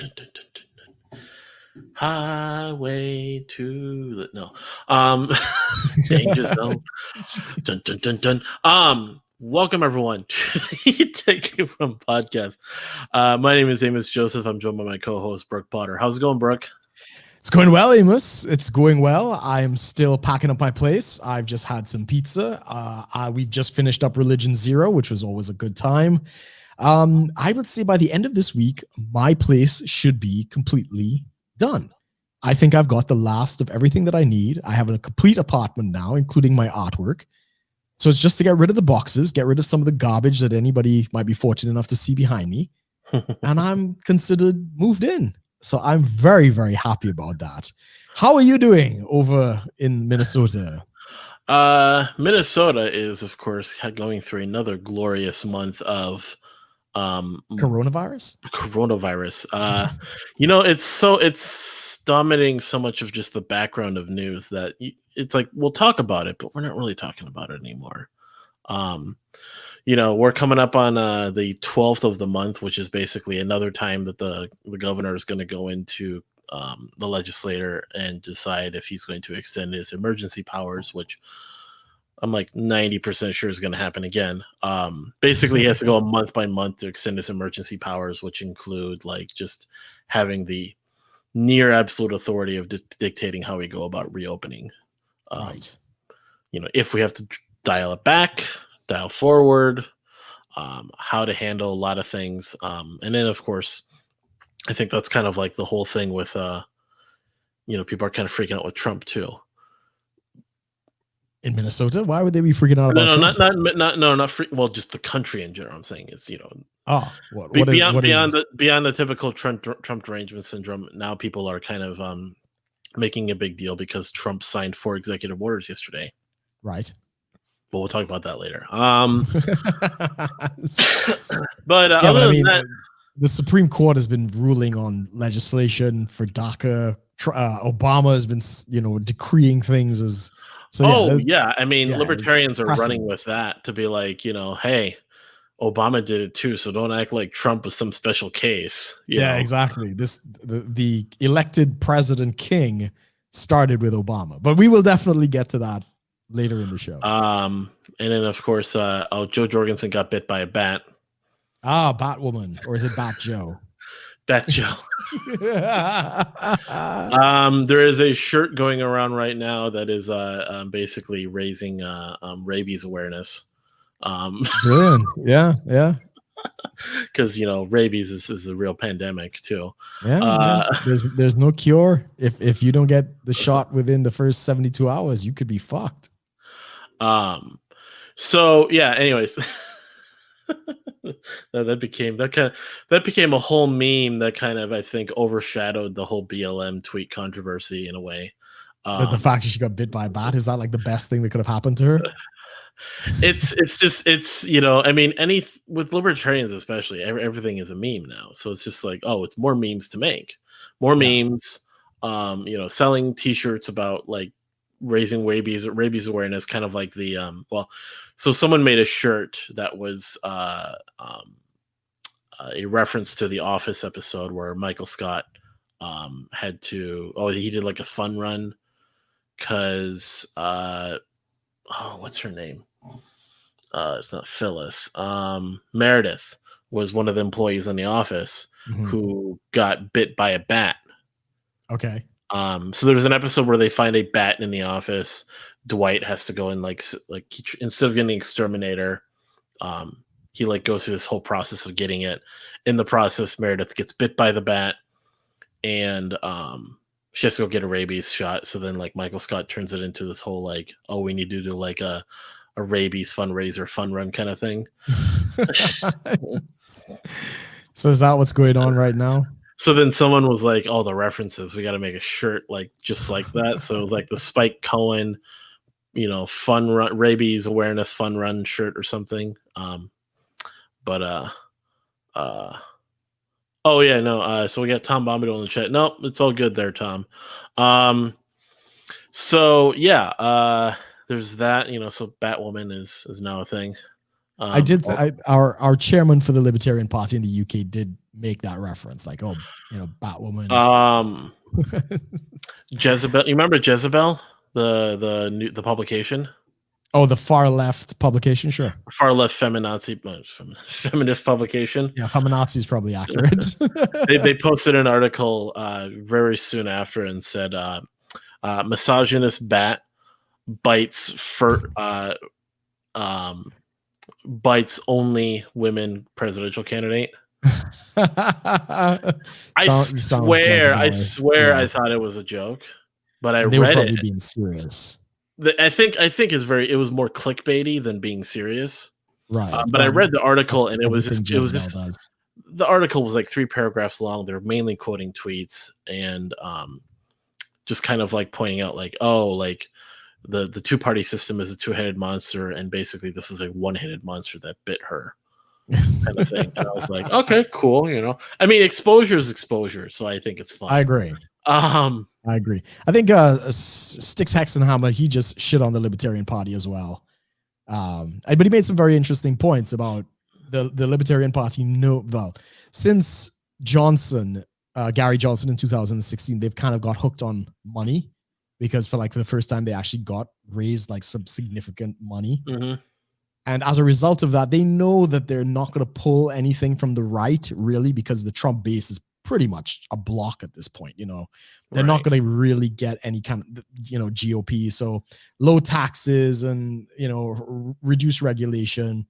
Dun, dun, dun, dun, dun. Highway to the danger zone. Dun, dun, dun, dun. Welcome everyone to the 10K Rum podcast. My name is Amos Joseph. I'm joined by my co-host Brook Potter. How's it going, Brook? It's going well, Amos. It's going well. I'm still packing up my place. I've just had some pizza. We've just finished up Religion Zero, which was always a good time. I would say by the end of this week, my place should be completely done. I think I've got the last of everything that I need. I have a complete apartment now, including my artwork. So it's just to get rid of the boxes, get rid of some of the garbage that anybody might be fortunate enough to see behind me. And I'm considered moved in. So I'm very, very happy about that. How are you doing over in Minnesota? Minnesota is, of course, going through another glorious month of Coronavirus. It's dominating so much of just the background of news that it's like we'll talk about it, but we're not really talking about it anymore. We're coming up on the 12th of the month, which is basically another time that the governor is going to go into the legislature and decide if he's going to extend his emergency powers, which I'm like 90% sure is going to happen again. Basically, he has to go month by month to extend his emergency powers, which include like just having the near absolute authority of dictating how we go about reopening. Right. If we have to dial it back, dial forward, how to handle a lot of things. And then, of course, I think that's kind of like the whole thing with, people are kind of freaking out with Trump too. In Minnesota? Why would they be freaking out about Trump? Not free. Well, just the country in general. I'm saying is, beyond the typical Trump derangement syndrome. Now people are kind of making a big deal because Trump signed 4 executive orders yesterday. Right. But we'll talk about that later. The Supreme Court has been ruling on legislation for DACA. Obama has been, decreeing things as. So, libertarians are running with that to be like, hey, Obama did it too, so don't act like Trump was some special case. Exactly. The elected president king started with Obama, but we will definitely get to that later in the show. And then of course, Joe Jorgensen got bit by a bat. Batwoman, or is it Bat Joe? Bat Joe. There is a shirt going around right now that is basically raising rabies awareness. Brilliant. Yeah. Because rabies is a real pandemic too. There's no cure. If you don't get the shot within the first 72 hours, you could be fucked. So yeah. Anyways. that became a whole meme that kind of, I think, overshadowed the whole BLM tweet controversy in a way. The fact that she got bit by a bat, is that like the best thing that could have happened to her? It's with libertarians especially, everything is a meme now. So it's just like, it's more memes to make, memes. Selling T-shirts about like raising rabies awareness, kind of like the so someone made a shirt that was a reference to the Office episode where Michael Scott he did like a fun run because what's her name? It's not Phyllis. Meredith was one of the employees in the office who got bit by a bat. Okay. So there's an episode where they find a bat in the office. Dwight has to go and instead of getting exterminator, he goes through this whole process of getting it. In the process, Meredith gets bit by the bat, and she has to go get a rabies shot. So then Michael Scott turns it into this whole we need to do a rabies fundraiser fun run kind of thing. So is that what's going on right now? So then someone was like, the references, we got to make a shirt just like that. So it was the Spike Cohen, fun run, rabies awareness fun run shirt or something. So we got Tom Bombadil in the chat. No, it's all good there, Tom. There's that, so Batwoman is now a thing. I did. Our chairman for the Libertarian Party in the UK did make that reference, like, oh, Batwoman. Jezebel. You remember Jezebel, the publication? Oh, the far left publication, sure. Far left feminazi feminist publication. Yeah, feminazi is probably accurate. They posted an article very soon after and said, misogynist bat bites bites only women presidential candidate. I swear, yeah. I thought it was a joke, but I read it being serious. I think it was more clickbaity than being serious, right? But I read the article and it was just the article was like 3 paragraphs long. They're mainly quoting tweets and just kind of like pointing out like, oh, like the 2-party system is a 2-headed monster, and basically this is a 1-headed monster that bit her, kind of thing. And I was like, okay, cool. I mean, exposure is exposure, so I think it's fun. I agree. I agree. I think Styx Hexenhammer, he just shit on the Libertarian Party as well. But he made some very interesting points about the Libertarian Party. Since Gary Johnson in 2016, they've kind of got hooked on money, because for the first time they actually raised like some significant money. Mm-hmm. And as a result of that, they know that they're not going to pull anything from the right, really, because the Trump base is pretty much a block at this point. They're not going to really get any kind of, GOP. So low taxes and, reduced regulation.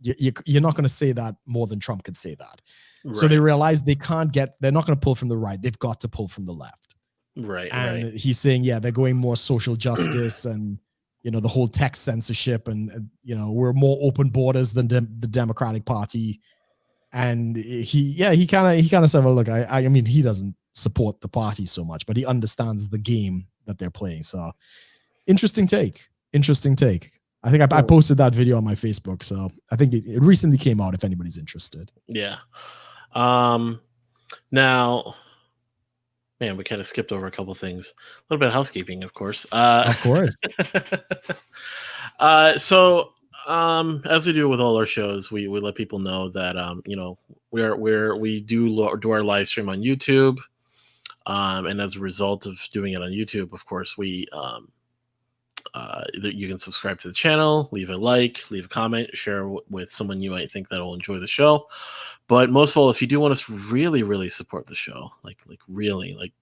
You're not going to say that more than Trump could say that. Right. So they realize they're not going to pull from the right. They've got to pull from the left. Right. And he's saying, they're going more social justice and, the whole tech censorship and, we're more open borders than the Democratic Party. And he kind of said, well, look, I mean, he doesn't support the party so much, but he understands the game that they're playing. So interesting take. I think I posted that video on my Facebook. So I think it recently came out if anybody's interested. Yeah. Now, man, we kind of skipped over a couple things. A little bit of housekeeping, of course. Of course. So as we do with all our shows, we let people know that we do our live stream on YouTube, and as a result of doing it on YouTube, of course, we you can subscribe to the channel, leave a like, leave a comment, share with someone you might think that will enjoy the show. But most of all, if you do want us to really, really support the show, really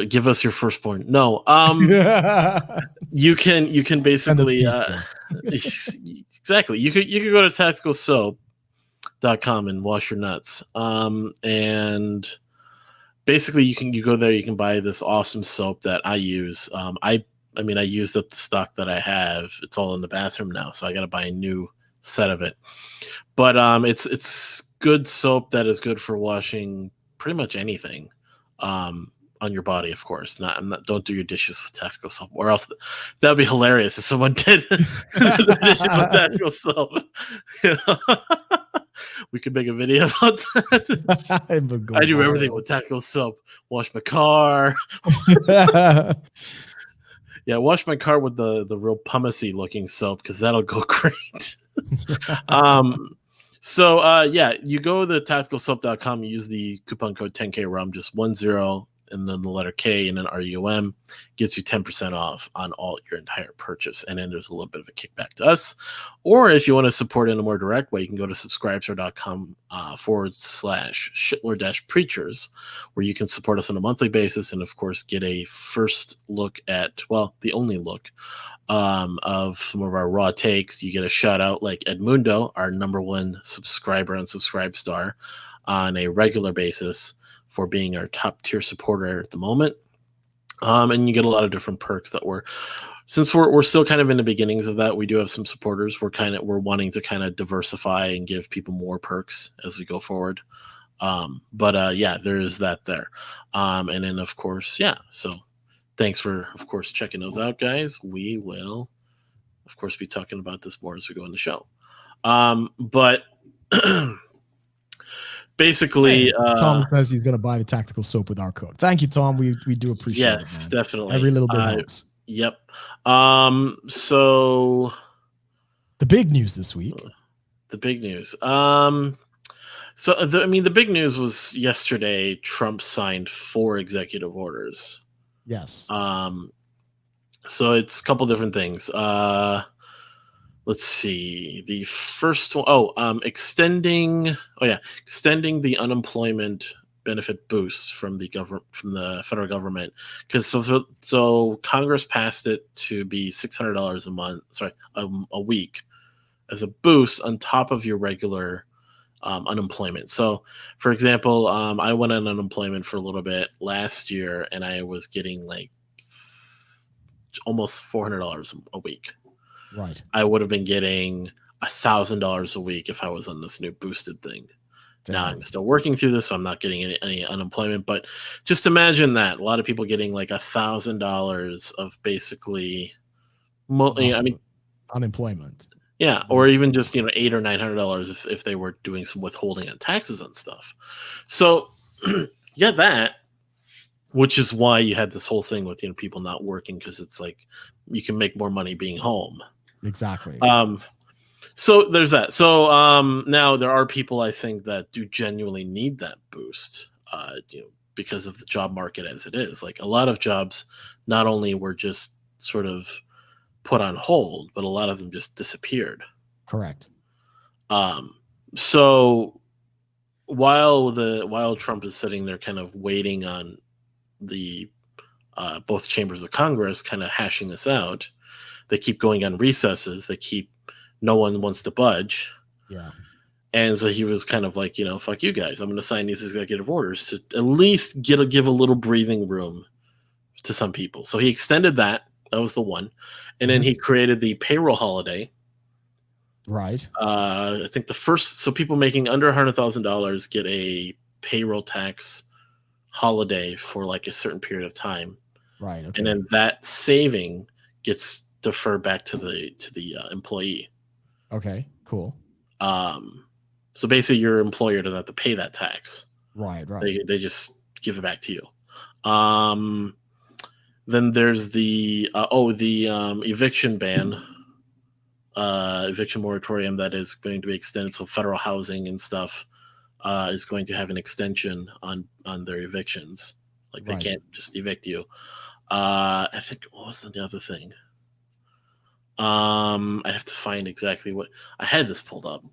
give us your firstborn. No, you can basically exactly. You could go to tacticalsoap.com and wash your nuts. And basically you go there, you can buy this awesome soap that I use. I used up the stock that I have. It's all in the bathroom now, so I got to buy a new set of it. But it's good soap that is good for washing pretty much anything on your body, of course. Don't do your dishes with tactical soap, or else that would be hilarious if someone did the dishes with tactical soap. We could make a video about that. I do everything with tactical soap. Wash my car. Yeah, wash my car with the real pumicey looking soap, because that'll go great. So you go to tacticalsoap.com, you use the coupon code 10K Rum, just 10 and then the letter K and then RUM, gets you 10% off on all your entire purchase. And then there's a little bit of a kickback to us. Or if you want to support in a more direct way, you can go to subscribestar.com /shitlord-preachers, where you can support us on a monthly basis and, of course, get a first look at, the only look of some of our raw takes. You get a shout out like Edmundo, our #1 subscriber on Subscribestar, on a regular basis for being our top tier supporter at the moment. And you get a lot of different perks that since we're still kind of in the beginnings of that, we do have some supporters. We're wanting to kind of diversify and give people more perks as we go forward. There is that there. And then of course, so thanks for, of course, checking those out, guys. We will, of course, be talking about this more as we go in the show. But basically, Tom says he's going to buy the tactical soap with our code. Thank you, Tom. We do appreciate it. Yes, definitely. Every little bit helps. Yep. So The big news this week. The big news. The big news was yesterday. Trump signed 4 executive orders. Yes. So it's a couple different things. Let's see. The first one, extending the unemployment benefit boost from the federal government, because so Congress passed it to be $600 a month, a week, as a boost on top of your regular unemployment. So, for example, I went on unemployment for a little bit last year, and I was getting like almost $400 a week. Right. I would have been getting $1,000 a week if I was on this new boosted thing. Damn. Now I'm still working through this, so I'm not getting any unemployment. But just imagine that a lot of people getting like $1,000 of basically, unemployment. Yeah, or even just $800 or $900 if they were doing some withholding on taxes and stuff. So yeah, that, which is why you had this whole thing with people not working, because it's like you can make more money being home. Exactly. So there's that. So now there are people, I think, that do genuinely need that boost, because of the job market as it is. Like, a lot of jobs not only were just sort of put on hold, but a lot of them just disappeared. Correct. So while Trump is sitting there kind of waiting on the both chambers of Congress kind of hashing this out, they keep going on recesses. No one wants to budge. Yeah. And so he was kind of like, fuck you guys. I'm going to sign these executive orders to at least give a little breathing room to some people. So he extended that. That was the one. And then he created the payroll holiday. Right. I think so people making under $100,000 get a payroll tax holiday for like a certain period of time. Right. Okay. And then that saving gets deferred back to the employee. Okay, cool. So basically your employer doesn't have to pay that tax. Right. They just give it back to you. Then there's the eviction ban, eviction moratorium that is going to be extended. So federal housing and stuff is going to have an extension on their evictions. Like, they can't just evict you. I think, what was the other thing? I have to find exactly what I had this pulled up.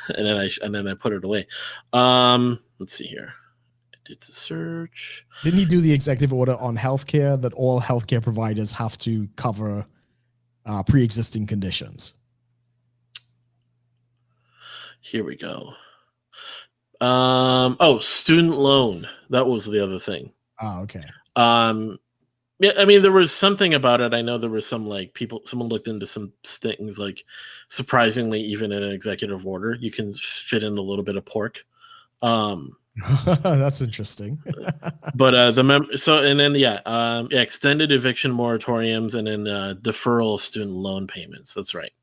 and then I put it away. Let's see here. I did the search. Didn't he do the executive order on healthcare that all healthcare providers have to cover pre-existing conditions? Here we go. Student loan. That was the other thing. Oh, okay. Yeah, I mean, there was something about it. I know there was some someone looked into some things, like, surprisingly, even in an executive order, you can fit in a little bit of pork. That's interesting. But extended eviction moratoriums, and then deferral of student loan payments. That's right.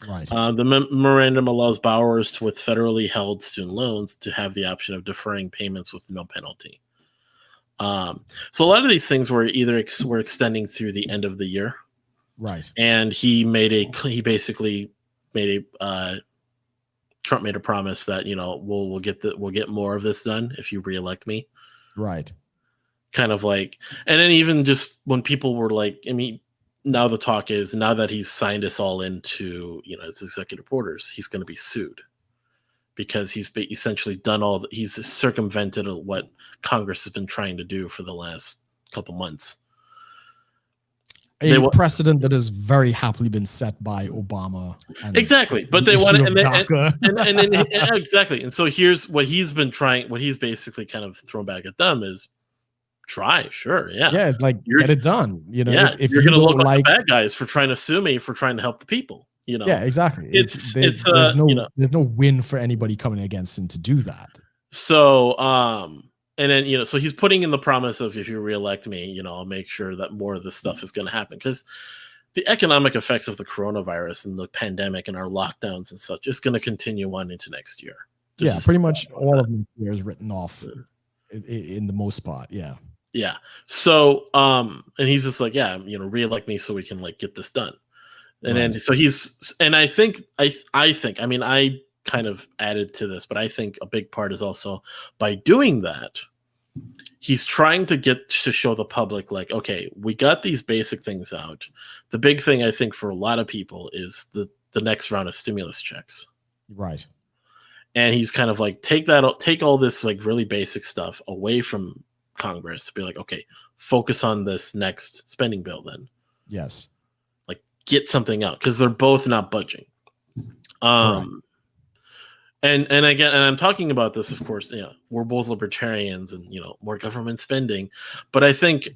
Right. The memorandum allows borrowers with federally held student loans to have the option of deferring payments with no penalty. So a lot of these things were were extending through the end of the year. Right. And Trump made a promise that, we'll get more of this done if you reelect me. Right. Kind of like, and then even just when people were like, I mean, now the talk is, now that he's signed us all into, his executive orders, he's going to be sued, because he's essentially done he's circumvented what Congress has been trying to do for the last couple months. A precedent that has very happily been set by Obama. Exactly. But they want to, exactly. And so here's what he's been trying, what he's basically kind of thrown back at them is, try, sure, yeah. Yeah, like, get it done. If you're going to look like the bad guys for trying to sue me for trying to help the people. Yeah, exactly. There's no win for anybody coming against him to do that. So, and then, so he's putting in the promise of, if you reelect me, I'll make sure that more of this stuff is going to happen, because the economic effects of the coronavirus and the pandemic and our lockdowns and such is going to continue on into next year. Pretty much all of the year is written off in the most part. Yeah. Yeah. So, and he's just like, reelect me so we can get this done. And then so I think I mean, I kind of added to this, but I think a big part is also by doing that, he's trying to get to show the public, like, okay, we got these basic things out. The big thing I think for a lot of people is the next round of stimulus checks. Right. And he's kind of like, take all this like really basic stuff away from Congress to be like, okay, focus on this next spending bill then. Yes. Like, get something out, because they're both not budging. And again, and I'm talking about this, of course, we're both libertarians and, more government spending. But I think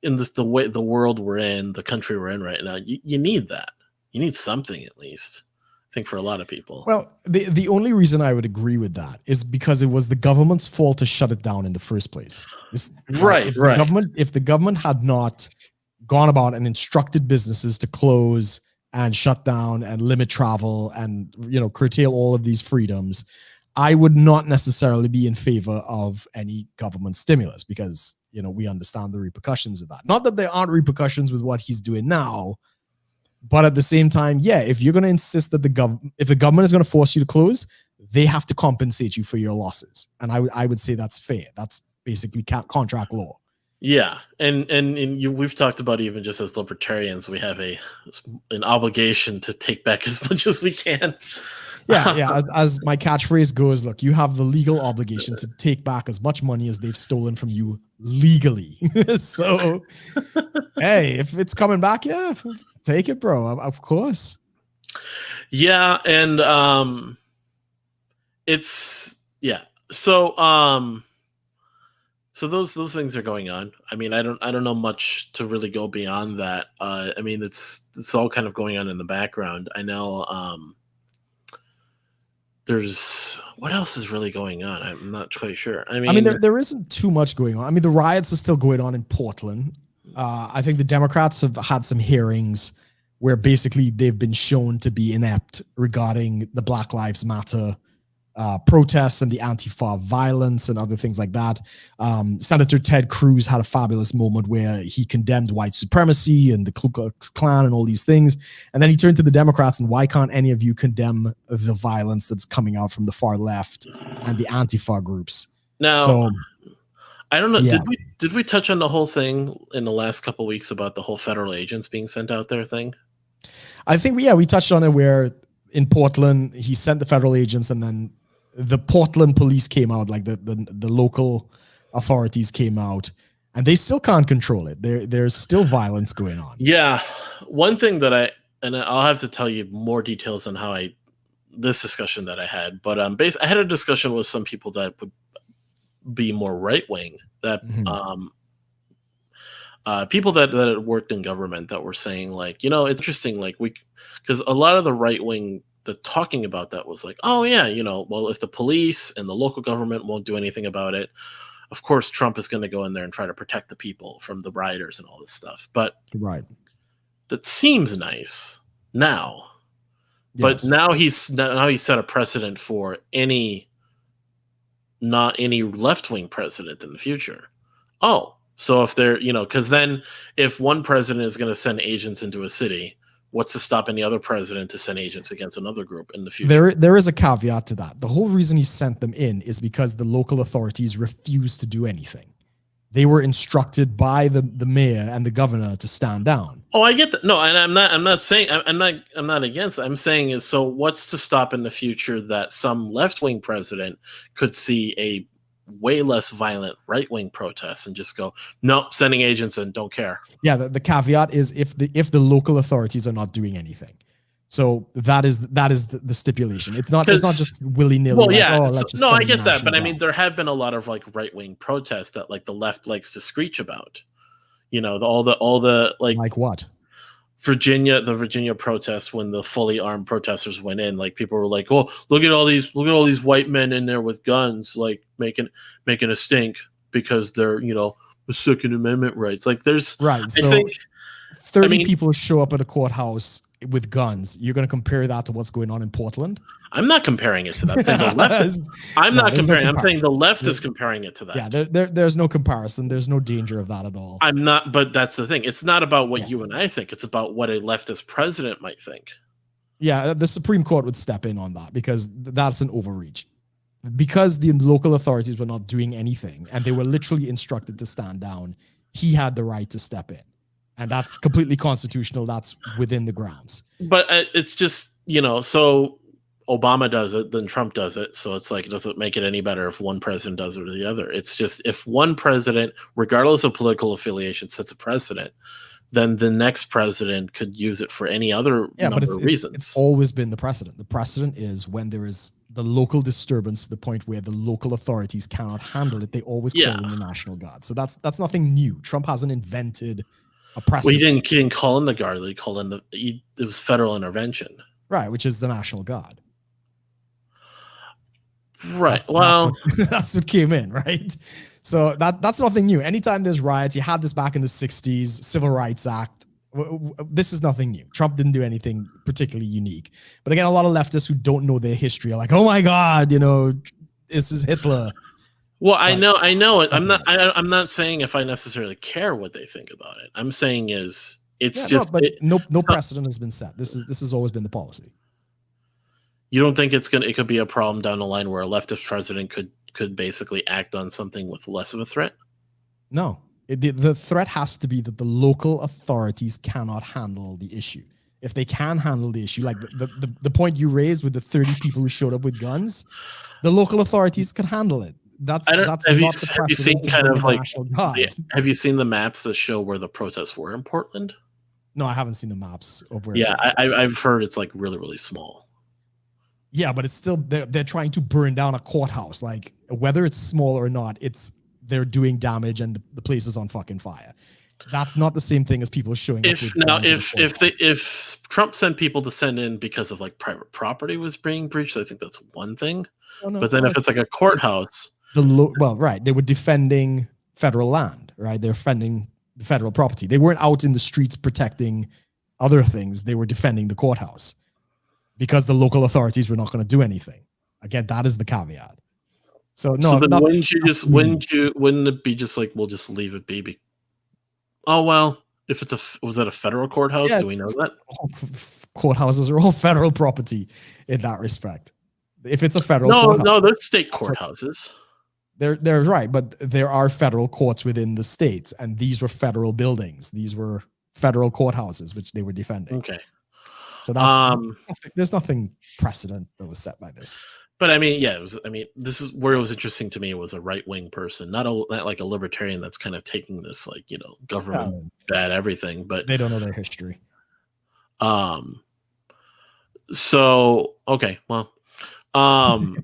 in the world we're in, the country we're in right now, you need that. You need something, at least, I think, for a lot of people. Well, the only reason I would agree with that is because it was the government's fault to shut it down in the first place. Right. If the government had not gone about and instructed businesses to close and shut down and limit travel and, curtail all of these freedoms, I would not necessarily be in favor of any government stimulus, because, we understand the repercussions of that. Not that there aren't repercussions with what he's doing now, but at the same time, if you're going to insist that if the government is going to force you to close, they have to compensate you for your losses. And I would say that's fair. That's basically contract law. Yeah, and we've talked about, even just as libertarians, we have an obligation to take back as much as we can. Yeah. As my catchphrase goes, look, you have the legal obligation to take back as much money as they've stolen from you legally. So, hey, if it's coming back, take it, bro. Of course. Yeah, and So those things are going on. I mean, I don't know much to really go beyond that. I mean, it's all kind of going on in the background. I know there's what else is really going on? I'm not quite sure. I mean there isn't too much going on. I mean, the riots are still going on in Portland. I think the Democrats have had some hearings where basically they've been shown to be inept regarding the Black Lives Matter protests and the Antifa violence and other things like that. Senator Ted Cruz had a fabulous moment where he condemned white supremacy and the Ku Klux Klan and all these things. And then he turned to the Democrats and, why can't any of you condemn the violence that's coming out from the far left and the Antifa groups? Now, I don't know. Yeah. Did we touch on the whole thing in the last couple of weeks about the whole federal agents being sent out there thing? I think we touched on it, where in Portland he sent the federal agents, and then the Portland police came out, like the local authorities came out, and they still can't control it. There's still violence going on. Yeah. One thing that I'll have to tell you more details on how this discussion that I had, but I had a discussion with some people that would be more right-wing, that people that worked in government, that were saying, like, it's interesting, like, because a lot of the right-wing, the talking about that was like, oh yeah, well, if the police and the local government won't do anything about it, of course Trump is going to go in there and try to protect the people from the rioters and all this stuff. But that seems nice now. Yes. But now he's set a precedent for not any left-wing president in the future. Oh, so if they're, because then if one president is going to send agents into a city, what's to stop any other president to send agents against another group in the future? There is a caveat to that. The whole reason he sent them in is because the local authorities refused to do anything. They were instructed by the mayor and the governor to stand down. Oh, I get that. No, and I'm not saying I'm not against it. I'm saying is, so what's to stop in the future that some left-wing president could see a way less violent right-wing protests and just go, no, sending agents in, don't care. Yeah, the caveat is if the local authorities are not doing anything. So that is the stipulation. It's not just willy-nilly. Well, yeah, I get that, but I mean, there have been a lot of like right-wing protests that like the left likes to screech about. All the like what? the Virginia protests, when the fully armed protesters went in, like people were like, oh, look at all these white men in there with guns, like making a stink because they're, the Second Amendment rights. Like there's right. So I think 30 people show up at a courthouse with guns. You're going to compare that to what's going on in Portland? I'm not comparing it to that. I'm saying the left. I'm No, not there's no comparing. I'm saying the comparison. left is comparing it to that. Yeah, there's no comparison. There's no danger of that at all. I'm not, but that's the thing. It's not about what Yeah. you and I think. It's about what a leftist president might think. Yeah, the Supreme Court would step in on that because that's an overreach. Because the local authorities were not doing anything and they were literally instructed to stand down, he had the right to step in. And that's completely constitutional. That's within the grounds. But it's just, so Obama does it, then Trump does it. So it's like, it doesn't make it any better if one president does it or the other. It's just if one president, regardless of political affiliation, sets a precedent, then the next president could use it for any other number of reasons. It's always been the precedent. The precedent is when there is the local disturbance to the point where the local authorities cannot handle it, they always call in the National Guard. So that's nothing new. Trump hasn't invented a precedent. Well, he didn't call in the Guard. He called in it was federal intervention. Right, which is the National Guard. Right. That's what came in, right? So that's nothing new. Anytime there's riots, you had this back in the 60s, Civil Rights Act. This is nothing new. Trump didn't do anything particularly unique. But again, a lot of leftists who don't know their history are like, oh my God, this is Hitler. Well, I know. I'm not saying if I necessarily care what they think about it. I'm saying no precedent has been set. This has always been the policy. You don't think it could be a problem down the line where a leftist president could basically act on something with less of a threat? No, the threat has to be that the local authorities cannot handle the issue. If they can handle the issue, like the point you raised with the 30 people who showed up with guns, the local authorities can handle it. Have you seen have you seen the maps that show where the protests were in Portland? No, I haven't seen the maps of where. Yeah, I've heard it's like really, really small. Yeah, but it's still they're trying to burn down a courthouse. Like whether it's small or not, they're doing damage and the place is on fucking fire. That's not the same thing as people showing up. If Trump sent people to send in because of like private property was being breached, I think that's one thing. But then if it's like a courthouse, they were defending federal land, right? They're defending the federal property. They weren't out in the streets protecting other things. They were defending the courthouse because the local authorities were not going to do anything. Again, that is the caveat. So no. So then wouldn't it be just like we'll just leave it be? Oh well, if was that a federal courthouse? Yeah, do we know that? Courthouses are all federal property in that respect. If it's a federal courthouse, no, they're state courthouses. They're right, but there are federal courts within the states, and these were federal buildings. These were federal courthouses, which they were defending. Okay. So there's nothing precedent that was set by this. But I mean, this is where it was interesting to me. It was a right-wing person, not like a libertarian that's kind of taking this like, government bad everything, but they don't know their history. So, okay, well, oh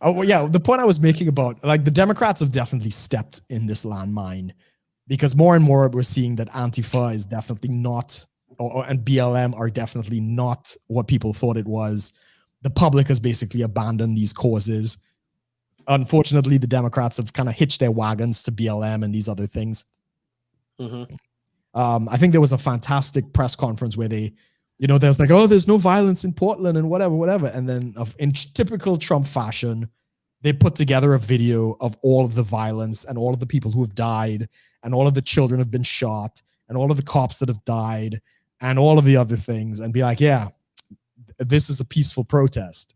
well, yeah, the point I was making about like the Democrats have definitely stepped in this landmine because more and more we're seeing that Antifa is definitely not, and BLM are definitely not what people thought it was. The public has basically abandoned these causes. Unfortunately, the Democrats have kind of hitched their wagons to BLM and these other things. Mm-hmm. I think there was a fantastic press conference where they, there's like, oh, there's no violence in Portland and whatever. And then in typical Trump fashion, they put together a video of all of the violence and all of the people who have died and all of the children have been shot and all of the cops that have died and all of the other things and be like, yeah, this is a peaceful protest.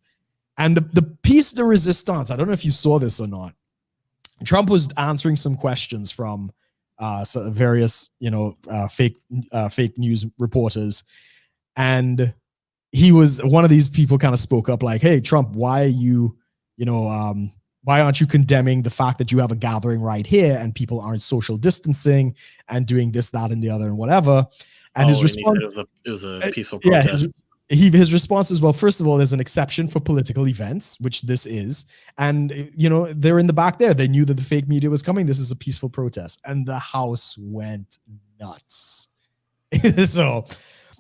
And the piece de resistance, I don't know if you saw this or not. Trump was answering some questions from various, fake news reporters. And he was one of these people kind of spoke up like, hey, Trump, why are you, why aren't you condemning the fact that you have a gathering right here and people aren't social distancing and doing this, that, and the other and whatever? And his response, it was a peaceful protest. Yeah, his response is, well, first of all, there's an exception for political events, which this is. And, they're in the back there. They knew that the fake media was coming. This is a peaceful protest. And the House went nuts. So,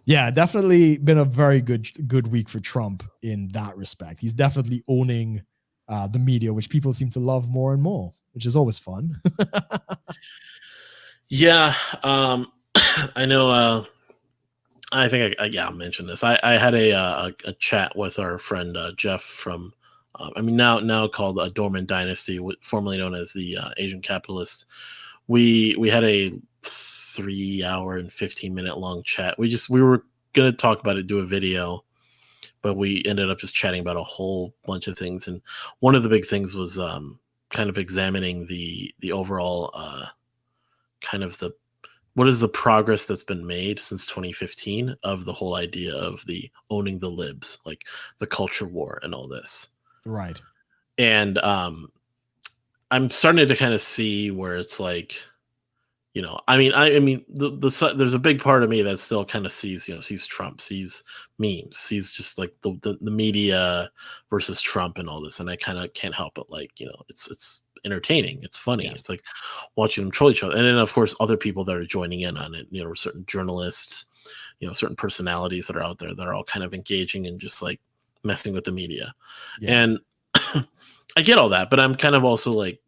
yeah, definitely been a very good week for Trump in that respect. He's definitely owning the media, which people seem to love more and more, which is always fun. Yeah. I know I think I'll mention this. I had a chat with our friend Jeff from, now called Dormant Dynasty, formerly known as the Asian Capitalist. We had a 3 hour and 15 minute long chat. We were gonna talk about it, do a video, but we ended up just chatting about a whole bunch of things. And one of the big things was kind of examining the overall kind of the what is the progress that's been made since 2015 of the whole idea of the owning the libs, like the culture war and all this. Right. And I'm starting to kind of see where it's like, there's a big part of me that still kind of sees Trump, sees memes, sees just like the media versus Trump and all this, and I kind of can't help it. Like, it's entertaining, it's funny, Yes. it's like watching them troll each other, and then of course other people that are joining in on it. Certain journalists, certain personalities that are out there that are all kind of engaging and just like messing with the media, Yeah. and I get all that, but I'm kind of also like.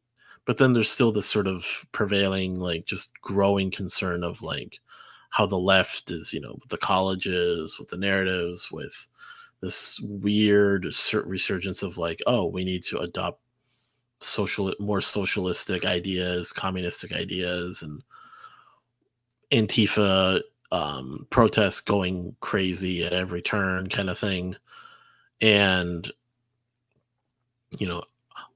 But then there's still this sort of prevailing, like, just growing concern of like how the left is, with the colleges, with the narratives, with this weird resurgence of like, oh, we need to adopt more socialistic ideas, communistic ideas, and Antifa protests going crazy at every turn, kind of thing. And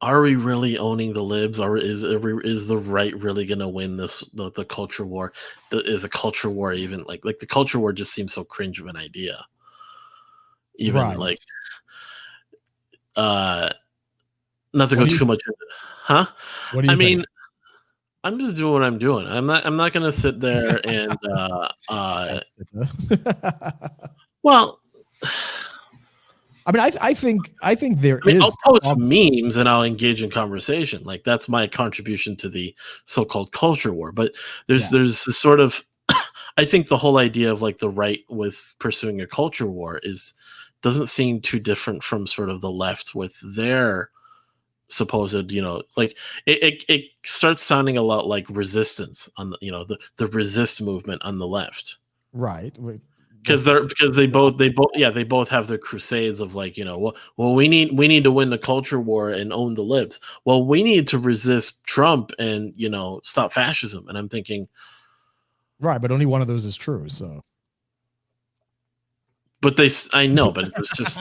are we really owning the libs? Or is the right really going to win the culture war? Is a culture war even like the culture war just seems so cringe of an idea? Even Right. like, not to go too much into, huh? What do you I think? mean, I'm just doing what I'm doing. I'm not going to sit there and well. I mean, I think there is. I'll post memes and I'll engage in conversation. Like, that's my contribution to the so-called culture war. But there's this sort of, I think the whole idea of like the right with pursuing a culture war doesn't seem too different from sort of the left with their supposed, like it starts sounding a lot like resistance on the resist movement on the left. Right. Because they both have their crusades of like, well, we need to win the culture war and own the libs. Well, we need to resist Trump and stop fascism. And I'm thinking, right, but only one of those is true. So, but I know, but it's just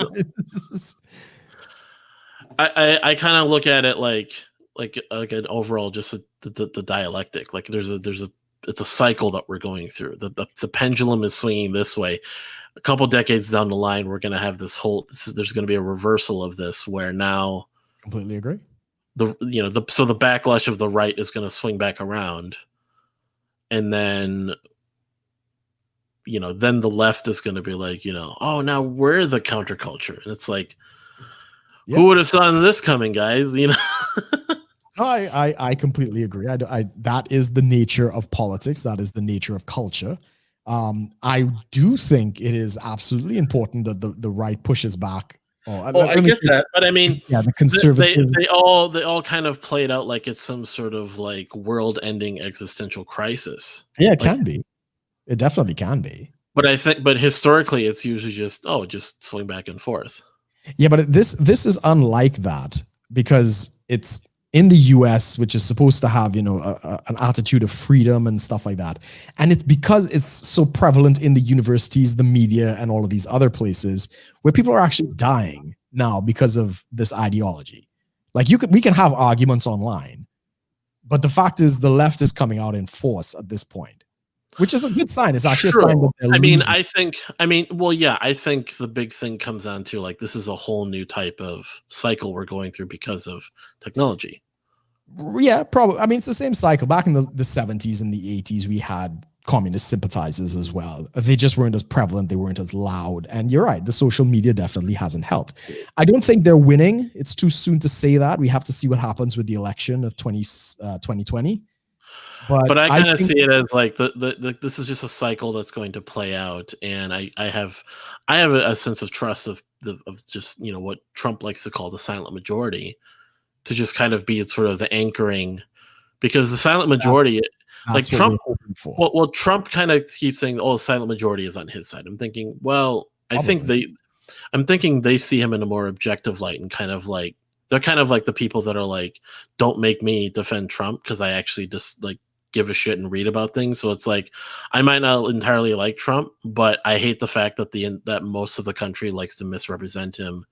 I kind of look at it like an overall just the dialectic. Like it's a cycle that we're going through. The pendulum is swinging this way. A couple decades down the line, we're going to have there's going to be a reversal of this, where now completely agree. So the backlash of the right is going to swing back around, and then then the left is going to be like, oh, now we're the counterculture, and it's like, who would have seen this coming, guys? I completely agree. That is the nature of politics. That is the nature of culture. I do think it is absolutely important that the right pushes back. I get that, but I mean, the conservative. They all kind of played out like it's some sort of like world-ending existential crisis. Yeah, it can be. It definitely can be. But historically, it's usually just swing back and forth. Yeah, but this is unlike that, because it's in the US, which is supposed to have, an attitude of freedom and stuff like that. And it's because it's so prevalent in the universities, the media, and all of these other places where people are actually dying now because of this ideology. Like, we can have arguments online, but the fact is the left is coming out in force at this point, which is a good sign. It's actually a sign that they're losing. I think the big thing comes down to like, this is a whole new type of cycle we're going through because of technology. Yeah, probably. I mean, it's the same cycle. Back in the 70s and the 80s, we had communist sympathizers as well. They just weren't as prevalent. They weren't as loud. And you're right, the social media definitely hasn't helped. I don't think they're winning. It's too soon to say that. We have to see what happens with the election of 2020. But I kind of see it as like this is just a cycle that's going to play out, and I have a sense of trust of just what Trump likes to call the silent majority, to just kind of be sort of the anchoring, because the silent majority, Like That's what Trump. we're hoping for. Well, Trump kind of keeps saying, "Oh, the silent majority is on his side." I'm thinking, well, I'm thinking they see him in a more objective light, and kind of like they're kind of like the people that are like, "Don't make me defend Trump because I actually just like give a shit and read about things." So it's like I might not entirely like Trump, but I hate the fact that that most of the country likes to misrepresent him.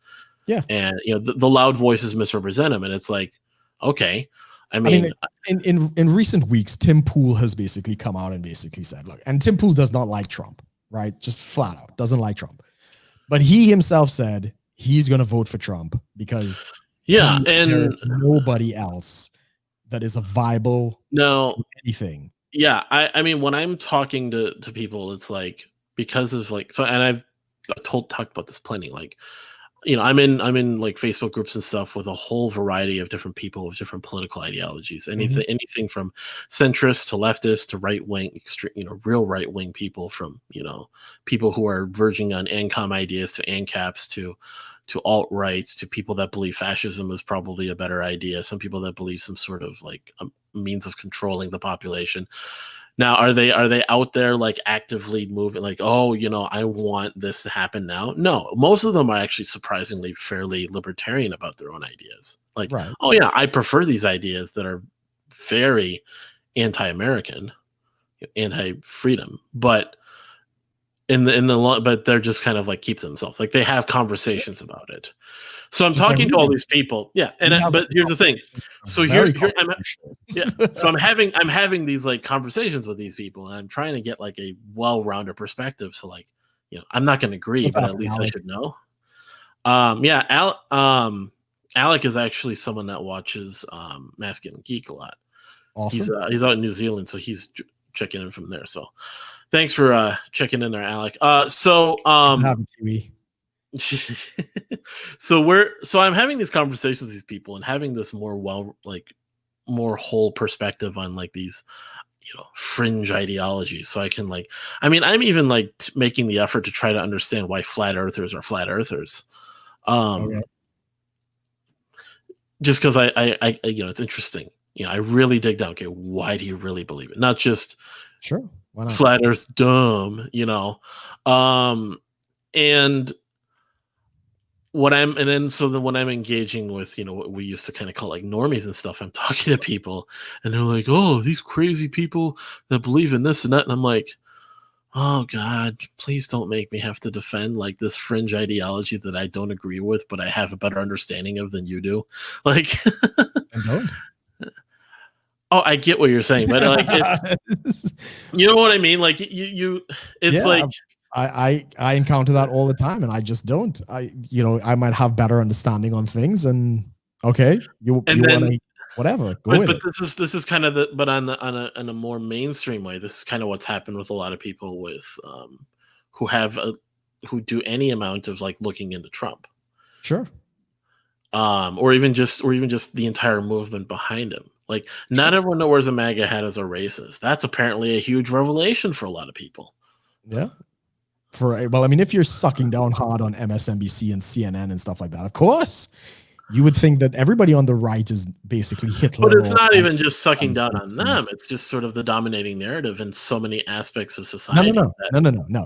Yeah. And the loud voices misrepresent him, and it's like, okay. I mean, mean, in recent weeks, Tim Pool has basically come out and basically said, look, and Tim Pool does not like Trump, right? Just flat out doesn't like Trump. But he himself said he's going to vote for Trump because yeah, there's and nobody else that is a viable anything. Yeah, I mean, when I'm talking to people, it's like because of like so, and I've talked about this plenty. Like, I'm in like Facebook groups and stuff with a whole variety of different people with different political ideologies. Anything from centrist to leftist to right wing, extreme, real right wing people, from people who are verging on ANCOM ideas to ANCAPs to alt rights to people that believe fascism is probably a better idea. Some people that believe some sort of like a means of controlling the population. Now, are they out there like actively moving like, oh, I want this to happen now? No, most of them are actually surprisingly fairly libertarian about their own ideas. Like, right. Oh yeah, I prefer these ideas that are very anti-American, anti-freedom, but but they're just kind of like keep themselves. Like they have conversations about it. So I'm talking to all these people. Yeah. But here's the thing. So so I'm having these like conversations with these people, and I'm trying to get like a well-rounded perspective. So like, I'm not going to agree, but at least I should know. Alec is actually someone that watches Masculine Geek a lot. Awesome. He's out in New Zealand, so he's checking in from there. So thanks for checking in there, Alec. So I'm having these conversations with these people and having this more whole perspective on like these fringe ideologies. So I can I'm even like making the effort to try to understand why flat earthers are flat earthers. Just because I it's interesting. I really dig down. Okay, why do you really believe it? Not just why not? Flat Earth dumb, and when I'm engaging with what we used to kind of call like normies and stuff, I'm talking to people and they're like, oh, these crazy people that believe in this and that, and I'm like, oh God, please don't make me have to defend like this fringe ideology that I don't agree with, but I have a better understanding of than you do. Like, and don't. Oh, I get what you're saying, but like, it's, you know what I mean? Like it's like, I encounter that all the time, and I just don't. I might have better understanding on things, and okay, you want to whatever. But this is kind of but on a more mainstream way. This is kind of what's happened with a lot of people with who do any amount of like looking into Trump, sure, or even just the entire movement behind him. Like, not everyone that wears a MAGA hat is a racist. That's apparently a huge revelation for a lot of people. Yeah. If you're sucking down hard on MSNBC and CNN and stuff like that, of course, you would think that everybody on the right is basically Hitler. But it's not even just sucking down on them. It's just sort of the dominating narrative in so many aspects of society. No.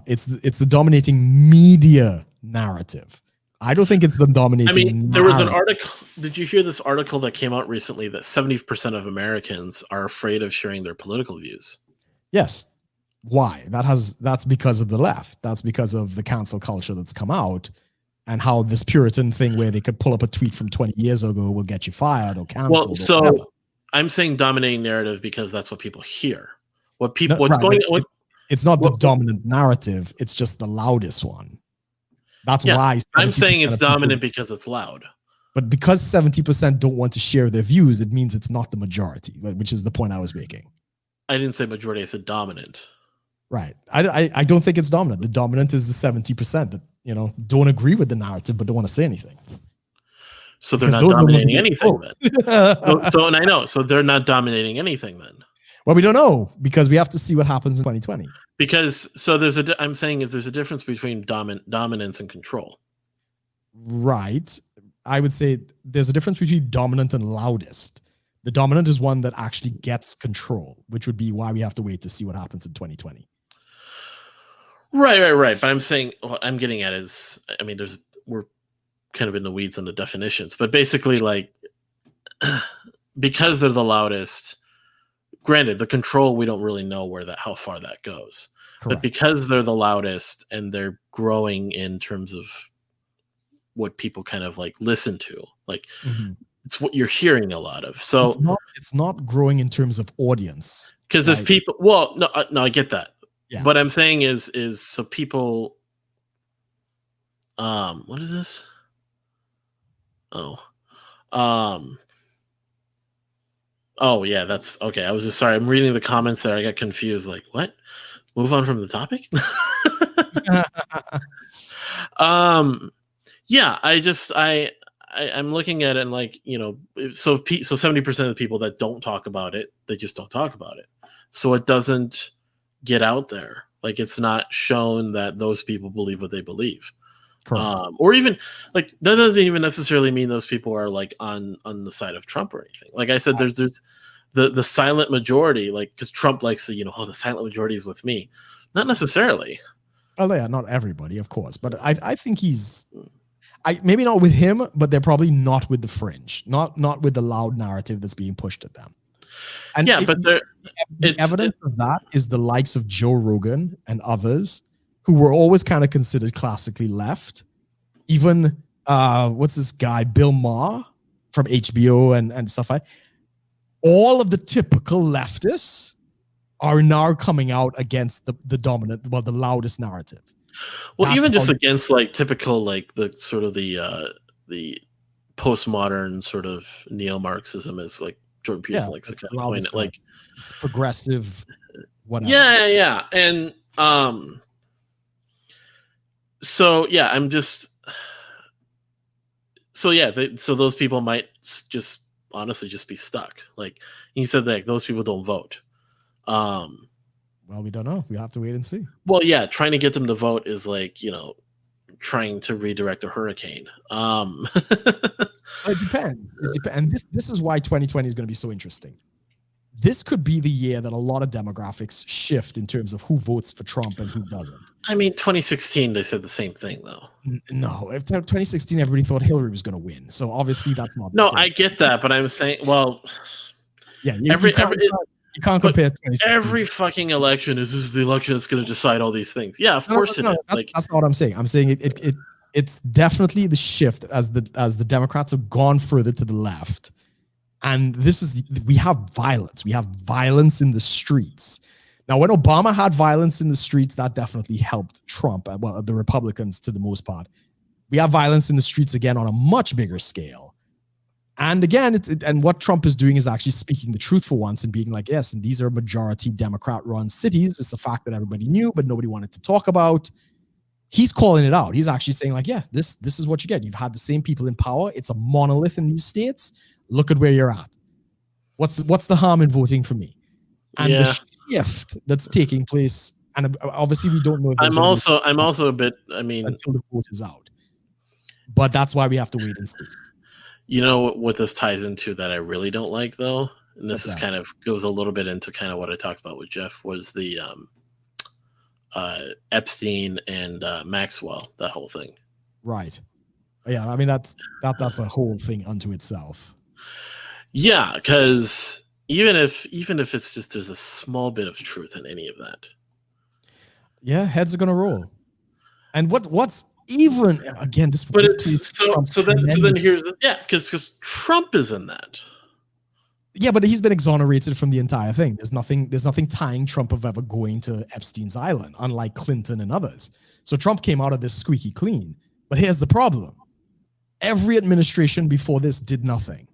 It's the dominating media narrative. I don't think it's the dominating. I mean, there was an article. Did you hear this article that came out recently that 70% of Americans are afraid of sharing their political views? Yes. Why? That's because of the left. That's because of the cancel culture that's come out, and how this Puritan thing where they could pull up a tweet from 20 years ago will get you fired or canceled. Well, so I'm saying dominating narrative because that's what people hear. It's not the dominant narrative. It's just the loudest one. That's why I'm saying it's dominant because it's loud. But because 70% don't want to share their views, it means it's not the majority, which is the point I was making. I didn't say majority, I said dominant. Right. I don't think it's dominant. The dominant is the 70% that, don't agree with the narrative, but don't want to say anything. So they're not dominating anything then. And I know. So they're not dominating anything then. Well, we don't know because we have to see what happens in 2020. Because I'm saying there's a difference between dominance and control. Right. I would say there's a difference between dominant and loudest. The dominant is one that actually gets control, which would be why we have to wait to see what happens in 2020. Right. But I'm saying what I'm getting at is, I mean, we're kind of in the weeds on the definitions, but basically, like, because they're the loudest. Granted, the control, we don't really know how far that goes. Correct. But because they're the loudest and they're growing in terms of what people kind of like listen to, like it's what you're hearing a lot of. So it's not growing in terms of audience. Because if people, no, I get that. Yeah. What I'm saying is so people, what is this? Oh yeah, that's okay. I was just sorry. I'm reading the comments there. I got confused. Like, what? Move on from the topic? Yeah, I'm looking at it and, like, you know, so 70% of the people that don't talk about it, they just don't talk about it. So it doesn't get out there. Like, it's not shown that those people believe what they believe. Or even, like, that doesn't even necessarily mean those people are, like, on the side of Trump or anything. Like I said, there's the silent majority, like, because Trump likes to, you know, the silent majority is with me. Not necessarily. Oh yeah, not everybody, of course, but I think he's, maybe not with him, but they're probably not with the fringe, not with the loud narrative that's being pushed at them. And yeah, but the evidence of that is the likes of Joe Rogan and others who were always kind of considered classically left. Even what's this guy, Bill Maher from HBO and stuff like that. All of the typical leftists are now coming out against the dominant, well, the loudest narrative. Well, that's even just against, like, typical, like, the sort of the postmodern sort of neo-Marxism, is like Jordan Peterson likes to kind of point it, like, it's progressive, whatever. Yeah, and so yeah, I'm just so yeah, so those people might just honestly just be stuck. Like you said, like, those people don't vote. Well, we don't know. We have to wait and see. Well, yeah, trying to get them to vote is like, you know, trying to redirect a hurricane. It depends. And this is why 2020 is going to be so interesting. This could be the year that a lot of demographics shift in terms of who votes for Trump and who doesn't. I mean, 2016, they said the same thing, though. No, 2016, everybody thought Hillary was going to win. So obviously that's not. No, I get that, but I'm saying, well, yeah, you can't compare 2016. Every fucking election is the election that's going to decide all these things. Yeah, of course it is. That's not what I'm saying. I'm saying it's definitely the shift as the Democrats have gone further to the left. And we have violence. We have violence in the streets. Now, when Obama had violence in the streets, that definitely helped Trump, well, the Republicans to the most part. We have violence in the streets again on a much bigger scale. And again, and what Trump is doing is actually speaking the truth for once and being like, yes, and these are majority Democrat-run cities. It's a fact that everybody knew, but nobody wanted to talk about. He's calling it out. He's actually saying, like, yeah, this is what you get. You've had the same people in power. It's a monolith in these states. Look at where you're at. What's the harm in voting for me? And the shift that's taking place, and obviously we don't know. I'm also a bit. I mean, until the vote is out, but that's why we have to wait and see. You know what this ties into that I really don't like, though, and this is kind of goes a little bit into kind of what I talked about with Jeff, was the Epstein and Maxwell, that whole thing. Right. Yeah, I mean that's a whole thing unto itself. Yeah, because even if it's just there's a small bit of truth in any of that. Yeah, heads are gonna roll. And what's even again this? But it's so then here's because Trump is in that. Yeah, but he's been exonerated from the entire thing. There's nothing tying Trump of ever going to Epstein's island, unlike Clinton and others. So Trump came out of this squeaky clean. But here's the problem. Every administration before this did nothing.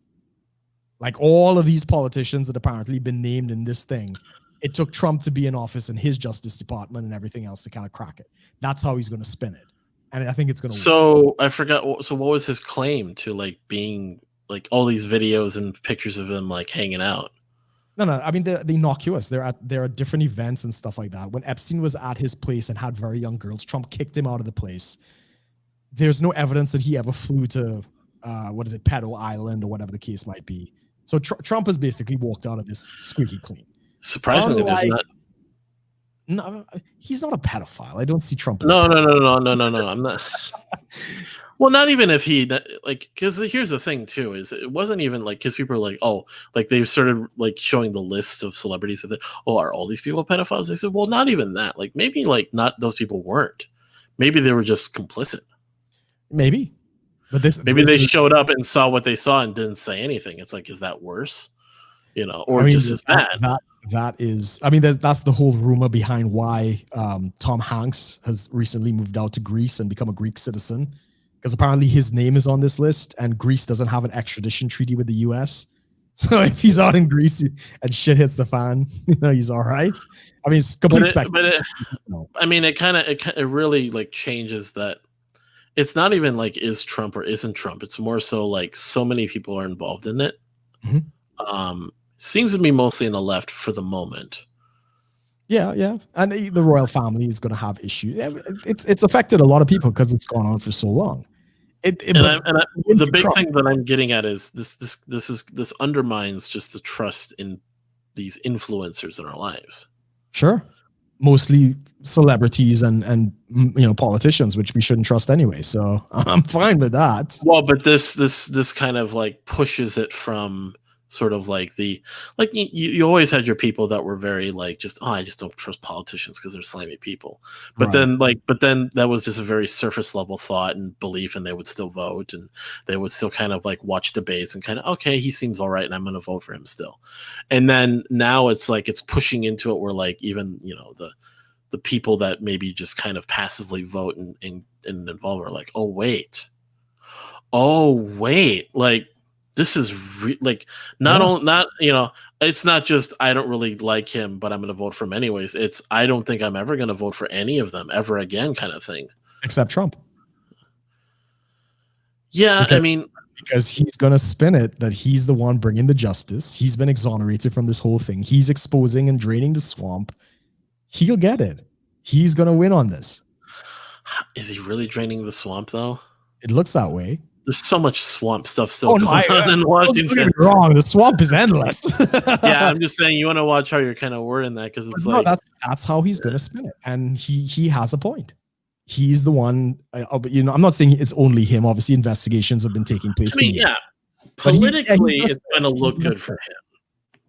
Like all of these politicians that apparently been named in this thing, it took Trump to be in office and his Justice Department and everything else to kind of crack it. That's how he's going to spin it. And I think it's going to work. I forgot. So what was his claim to, like, being, like, all these videos and pictures of him, like, hanging out? No. I mean, they're innocuous. They're at different events and stuff like that. When Epstein was at his place and had very young girls, Trump kicked him out of the place. There's no evidence that he ever flew to, Pedo Island or whatever the case might be. So Trump has basically walked out of this squeaky clean. Surprisingly, there's not. No, he's not a pedophile. I don't see Trump as No, a pedophile. no. I'm not. Well, not even if he like, because here's the thing too, is it wasn't even like, because people are like, oh, like they started like showing the list of celebrities that, oh, are all these people pedophiles? I said, well, not even that. Like maybe like not those people weren't. Maybe they were just complicit. Maybe, but maybe they showed up and saw what they saw and didn't say anything. It's like, is that worse? You know, or just as bad. That is, I mean, that's the whole rumor behind why Tom Hanks has recently moved out to Greece and become a Greek citizen. Because apparently his name is on this list, and Greece doesn't have an extradition treaty with the U.S. So if he's out in Greece and shit hits the fan, he's all right. I mean, it's complete speculation. I mean, it really like changes that. It's not even like is Trump or isn't Trump. It's more so like so many people are involved in it. Mm-hmm. Seems to be mostly in the left for the moment. Yeah, and the royal family is going to have issues. It's affected a lot of people because it's gone on for so long. The big thing that I'm getting at is this undermines just the trust in these influencers in our lives. Sure, mostly celebrities and politicians, which we shouldn't trust anyway. So I'm fine with that. Well, but this kind of like pushes it from sort of like you always had your people that were very like just, oh, I just don't trust politicians because they're slimy people. But then that was just a very surface level thought and belief, and they would still vote and they would still kind of like watch debates and kind of, okay, he seems all right and I'm going to vote for him still. And then now it's like it's pushing into it where like even the people that maybe just kind of passively vote and involve are like, oh wait, like this is it's not just I don't really like him, but I'm going to vote for him anyways. It's I don't think I'm ever going to vote for any of them ever again, kind of thing. Except Trump. Yeah, because he's going to spin it that he's the one bringing the justice. He's been exonerated from this whole thing. He's exposing and draining the swamp. He'll get it. He's going to win on this. Is he really draining the swamp, though? It looks that way. There's so much swamp stuff still going on in Washington. Don't get me wrong, the swamp is endless. Yeah, I'm just saying you want to watch how you're kind of wording that because it's that's how he's going to spin it, and he has a point. He's the one. I'm not saying it's only him. Obviously, investigations have been taking place. I mean, politically, it's going to look good for him.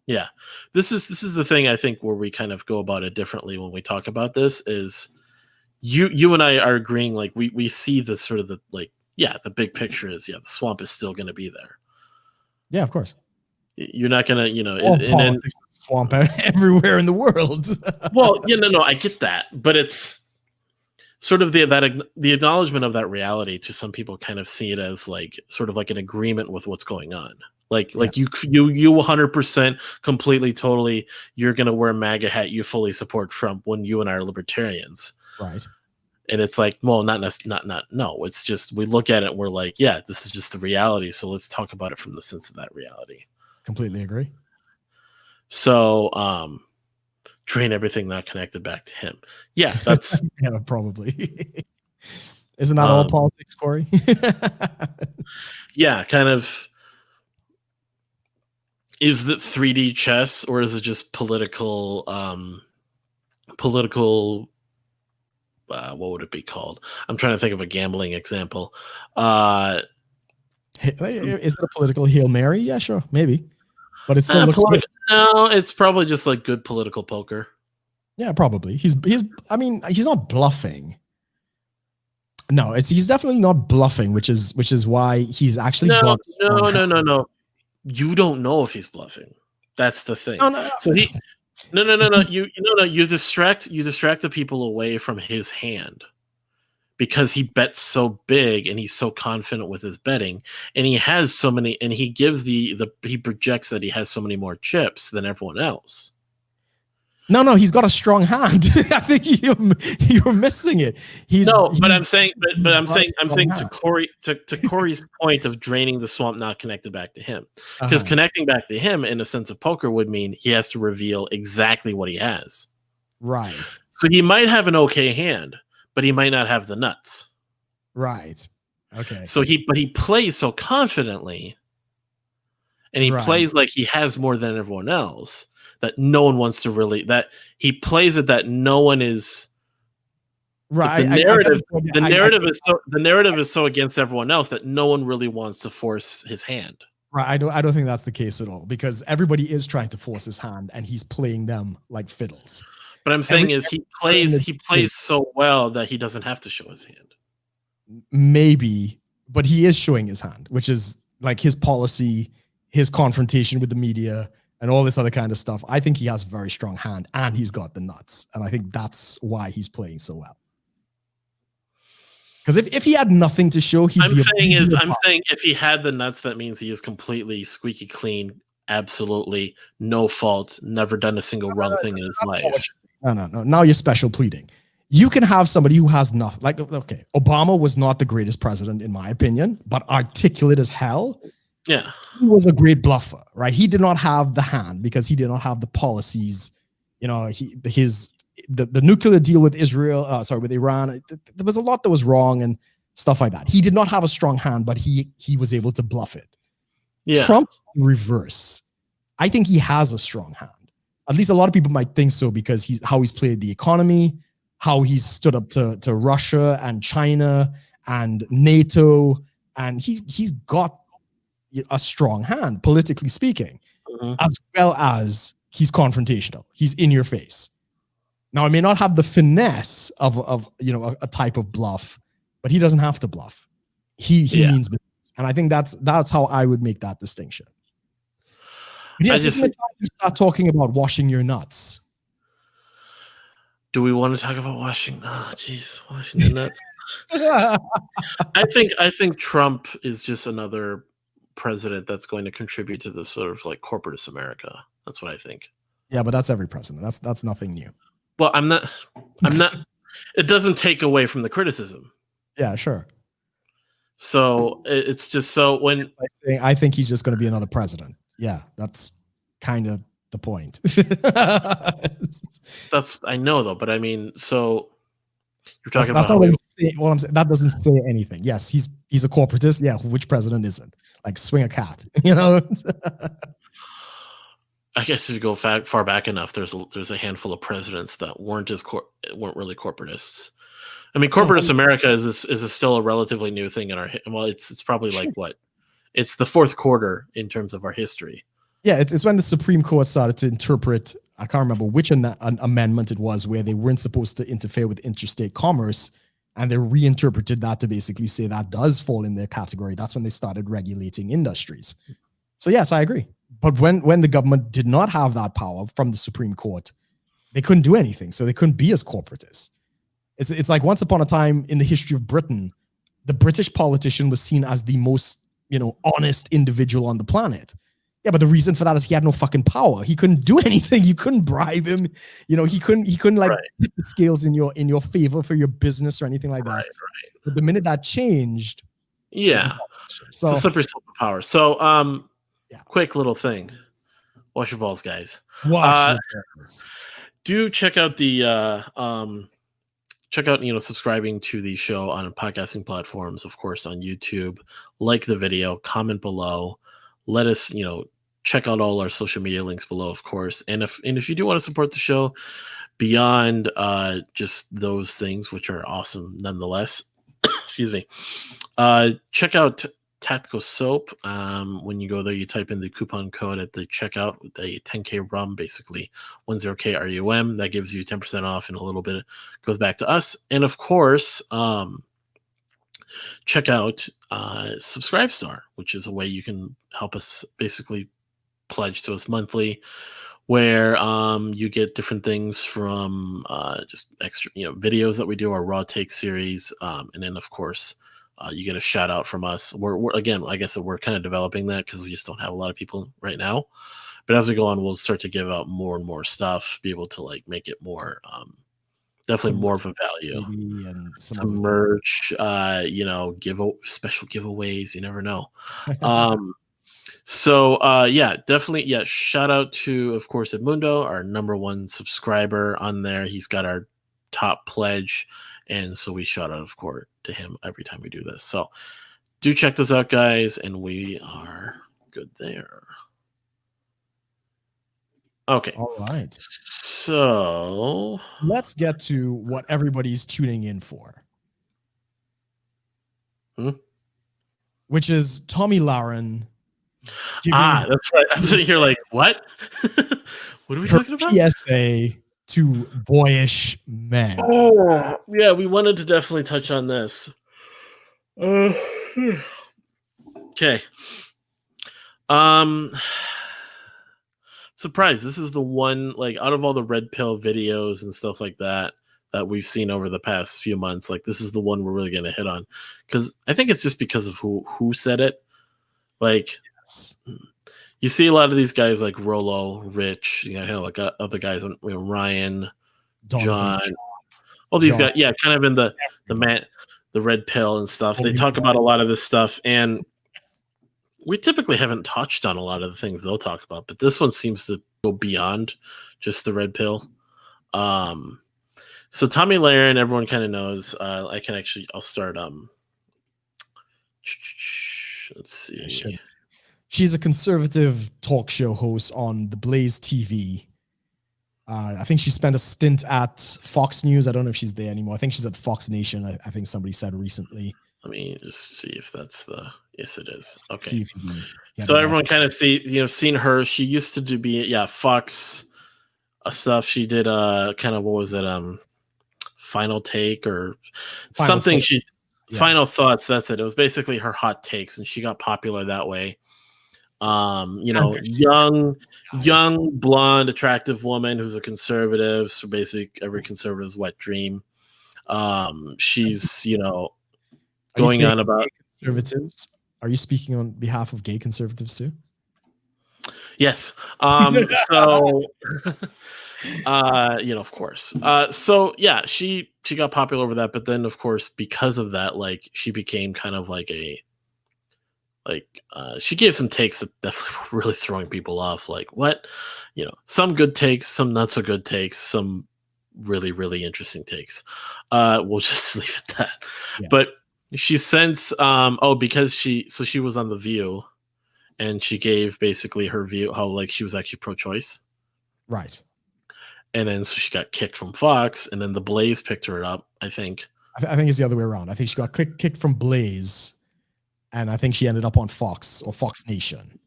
Yeah, this is the thing I think where we kind of go about it differently when we talk about this. Is you and I are agreeing like we see the sort of the like. Yeah, the big picture is the swamp is still going to be there. Yeah, of course. You're not going to, swamp everywhere in the world. Well, I get that, but it's sort of the acknowledgement of that reality. To some people, kind of see it as like sort of like an agreement with what's going on. Like you 100% completely, totally, you're going to wear a MAGA hat. You fully support Trump when you and I are libertarians, right? And it's like, well, no. It's just we look at it and we're like, yeah, this is just the reality. So let's talk about it from the sense of that reality. Completely agree. So, drain everything not connected back to him. Yeah, that's yeah, probably. Isn't that all politics, Corey? Yeah, kind of. Is it 3D chess or is it just political? What would it be called? I'm trying to think of a gambling example. Is it a political Hail Mary? Yeah, sure, maybe. But it still looks good. No, it's probably just like good political poker. Yeah, probably. He's not bluffing. No, he's definitely not bluffing, which is why he's actually no. You don't know if he's bluffing. That's the thing. No. So No. You distract the people away from his hand because he bets so big and he's so confident with his betting, and he has so many, and he gives he projects that he has so many more chips than everyone else. No, he's got a strong hand. I think you're missing it. I'm saying to Corey's point of draining the swamp, not connected back to him, because connecting back to him in a sense of poker would mean he has to reveal exactly what he has. Right. So he might have an okay hand, but he might not have the nuts. Right. Okay. So he plays so confidently, and he Right. plays like he has more than everyone else. That no one wants to really. That he plays it that no one is. Right. The narrative is so against everyone else that no one really wants to force his hand. Right. I don't think that's the case at all, because everybody is trying to force his hand and he's playing them like fiddles. But I'm saying he plays so well that he doesn't have to show his hand. Maybe, but he is showing his hand, which is like his policy, his confrontation with the media, and all this other kind of stuff. I think he has a very strong hand, and he's got the nuts. And I think that's why he's playing so well. Because if he had nothing to show, I'm saying if he had the nuts, that means he is completely squeaky clean, absolutely no fault, never done a single wrong thing in his life. No. Now you're special pleading. You can have somebody who has nothing. Like, okay, Obama was not the greatest president in my opinion, but articulate as hell. Yeah, he was a great bluffer, right? He did not have the hand because he did not have the policies. You know, the nuclear deal with with Iran, there was a lot that was wrong and stuff like that. He did not have a strong hand, but he was able to bluff it. Yeah. Trump, reverse. I think he has a strong hand. At least a lot of people might think so, because how he's played the economy, how he's stood up to Russia and China and NATO, and he's got a strong hand, politically speaking, as well as he's confrontational. He's in your face. Now, I may not have the finesse of a type of bluff, but he doesn't have to bluff. He means business. And I think that's how I would make that distinction. Yes, isn't it time we start talking about washing your nuts? Do we want to talk about washing? Oh, jeez, washing the nuts. I think Trump is just another president that's going to contribute to the sort of like corporatist America. That's what I think. Yeah, but that's every president. That's nothing new. Well, I'm not. It doesn't take away from the criticism. Yeah, sure. So it's just so when I think he's just going to be another president. Yeah, that's kind of the point. That's I know though, but I mean, so you're talking that's about not what I'm saying. That doesn't say anything. Yes, he's a corporatist. Yeah, which president isn't? Like swing a cat, you know. I guess if you go far back enough, there's a handful of presidents that weren't really corporatists. I mean, corporatist America is still a relatively new thing in our. Well, it's probably like what? It's the fourth quarter in terms of our history. Yeah, it's when the Supreme Court started to interpret. I can't remember which amendment it was, where they weren't supposed to interfere with interstate commerce, and they reinterpreted that to basically say that does fall in their category. That's when they started regulating industries. So yes, I agree. But when the government did not have that power from the Supreme Court, they couldn't do anything. So they couldn't be as corporatist. It's like once upon a time in the history of Britain, the British politician was seen as the most, honest individual on the planet. Yeah, but the reason for that is he had no fucking power. He couldn't do anything. You couldn't bribe him. He couldn't like tip the scales in your favor for your business or anything like that. Right. But the minute that changed, yeah. So it's a slippery slope of power. So quick little thing. Wash your balls, guys. Wash your balls. Do check out subscribing to the show on podcasting platforms, of course, on YouTube. Like the video, comment below. Let us, check out all our social media links below, of course. And if you do want to support the show beyond just those things, which are awesome nonetheless, excuse me, check out Tactical Soap. When you go there, you type in the coupon code at the checkout with the 10K Rum, basically 10K RUM. That gives you 10% off, and a little bit goes back to us. And of course, check out Subscribe Star, which is a way you can help us basically pledge to us monthly, where you get different things from just extra videos that we do, our raw take series, and then of course you get a shout out from us. We're again, like I said, we're kind of developing that because we just don't have a lot of people right now, but as we go on, we'll start to give out more and more stuff, be able to like make it more definitely more of a value, and some merch, special giveaways. You never know. So definitely. Shout out to, of course, Edmundo, our #1 subscriber on there. He's got our top pledge. And so we shout out, of course, to him every time we do this. So do check this out, guys. And we are good there. Okay. All right. So Let's get to what everybody's tuning in for, which is Tomi Lahren giving that's right. I'm sitting here like, what? What are we her talking about? PSA to boyish men. Oh, yeah, we wanted to definitely touch on this. Okay. Um, surprised. This is the one, like, out of all the red pill videos and stuff like that that we've seen over the past few months, like, this is the one we're really gonna hit on, because I think it's just because of who said it. Like, Yes. you see a lot of these guys like Rolo, Rich, like other guys, Ryan, Donovan, John, all these John, guys, yeah, kind of in the everybody. the red pill and stuff. They Holy talk God. about a lot of this stuff, and we typically haven't touched on a lot of the things they'll talk about, but this one seems to go beyond just the red pill. So Tomi Lahren, everyone kind of knows. I'll start. Let's see. She's a conservative talk show host on the Blaze TV. I think she spent a stint at Fox News. I don't know if she's there anymore. I think she's at Fox Nation. I think somebody said recently. Let me just see if that's the. Yes, it is. Okay. See if you can so everyone kind of seen her. She used to be Fox stuff. She did kind of, what was it, Final Take or something. Final Thoughts. That's it. It was basically her hot takes, and she got popular that way. Young, blonde, attractive woman who's a conservative. So basically, every conservative's wet dream. She's going on about conservatives. Are you speaking on behalf of gay conservatives too? Yes. So, of course. So yeah, she got popular over that, but then of course, because of that, like, she became kind of like she gave some takes that definitely were really throwing people off. Like, what? Some good takes, some not so good takes, some really, really interesting takes. We'll just leave it at that. Yeah. But she since because she was on The View, and she gave basically her view how, like, she was actually pro-choice. Right. And then so she got kicked from Fox, and then the Blaze picked her up, I think. I think it's the other way around. I think she got kicked from Blaze, and I think she ended up on Fox or Fox Nation.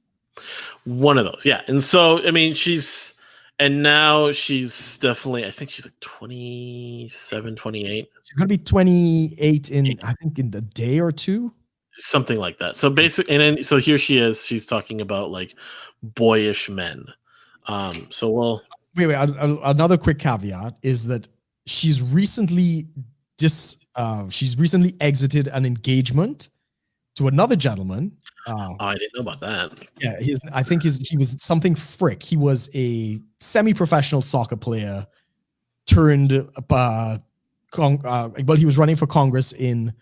One of those, yeah. And so, I mean, now she's definitely, I think she's like 27, 28. She's going to be 28 in a day or two. Something like that. So basically, and then, so here she is, she's talking about like boyish men. So we'll wait. Another quick caveat is that she's recently exited an engagement to another gentleman. I didn't know about that. Yeah, I think he was something Frick. He was a semi-professional soccer player turned he was running for Congress in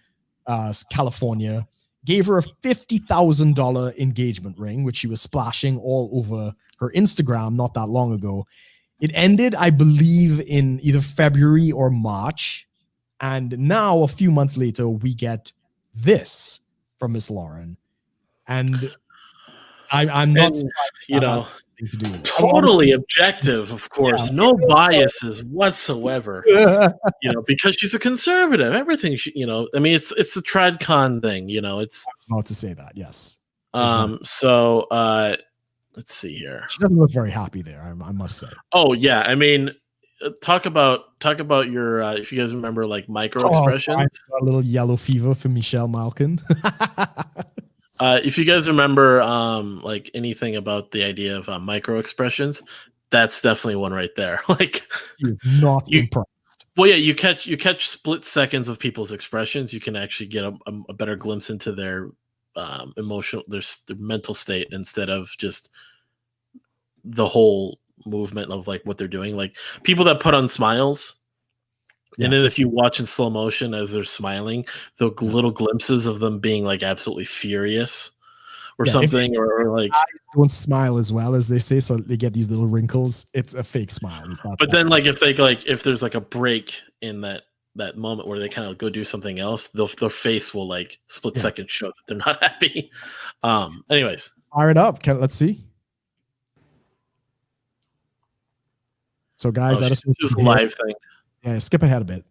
California. Gave her a $50,000 engagement ring, which she was splashing all over her Instagram not that long ago. It ended, I believe, in either February or March. And now, a few months later, we get this from Miss Lahren. And I'm not surprised, to do with totally objective, of course, no biases whatsoever. Because she's a conservative. Everything I mean, it's the TradCon thing. I was about to say that. Yes. Exactly. So let's see here. She doesn't look very happy there, I must say. Oh yeah, I mean, talk about your if you guys remember, like, micro expressions. A little yellow fever for Michelle Malkin. If you guys remember, like, anything about the idea of micro expressions, that's definitely one right there. Like, you're not impressed. Well, yeah, you catch split seconds of people's expressions. You can actually get a better glimpse into their emotional, their mental state, instead of just the whole movement of like what they're doing. Like, people that put on smiles. Yes. And then if you watch in slow motion as they're smiling, the little glimpses of them being like absolutely furious or something, or like don't smile as well as they say, so they get these little wrinkles. It's a fake smile. It's not. But then, like, if there's like a break in that moment where they kind of go do something else, their face will like split second show that they're not happy. Anyways, fire it up. Let's see. So guys, let us know. It was a live thing. Yeah, skip ahead a bit.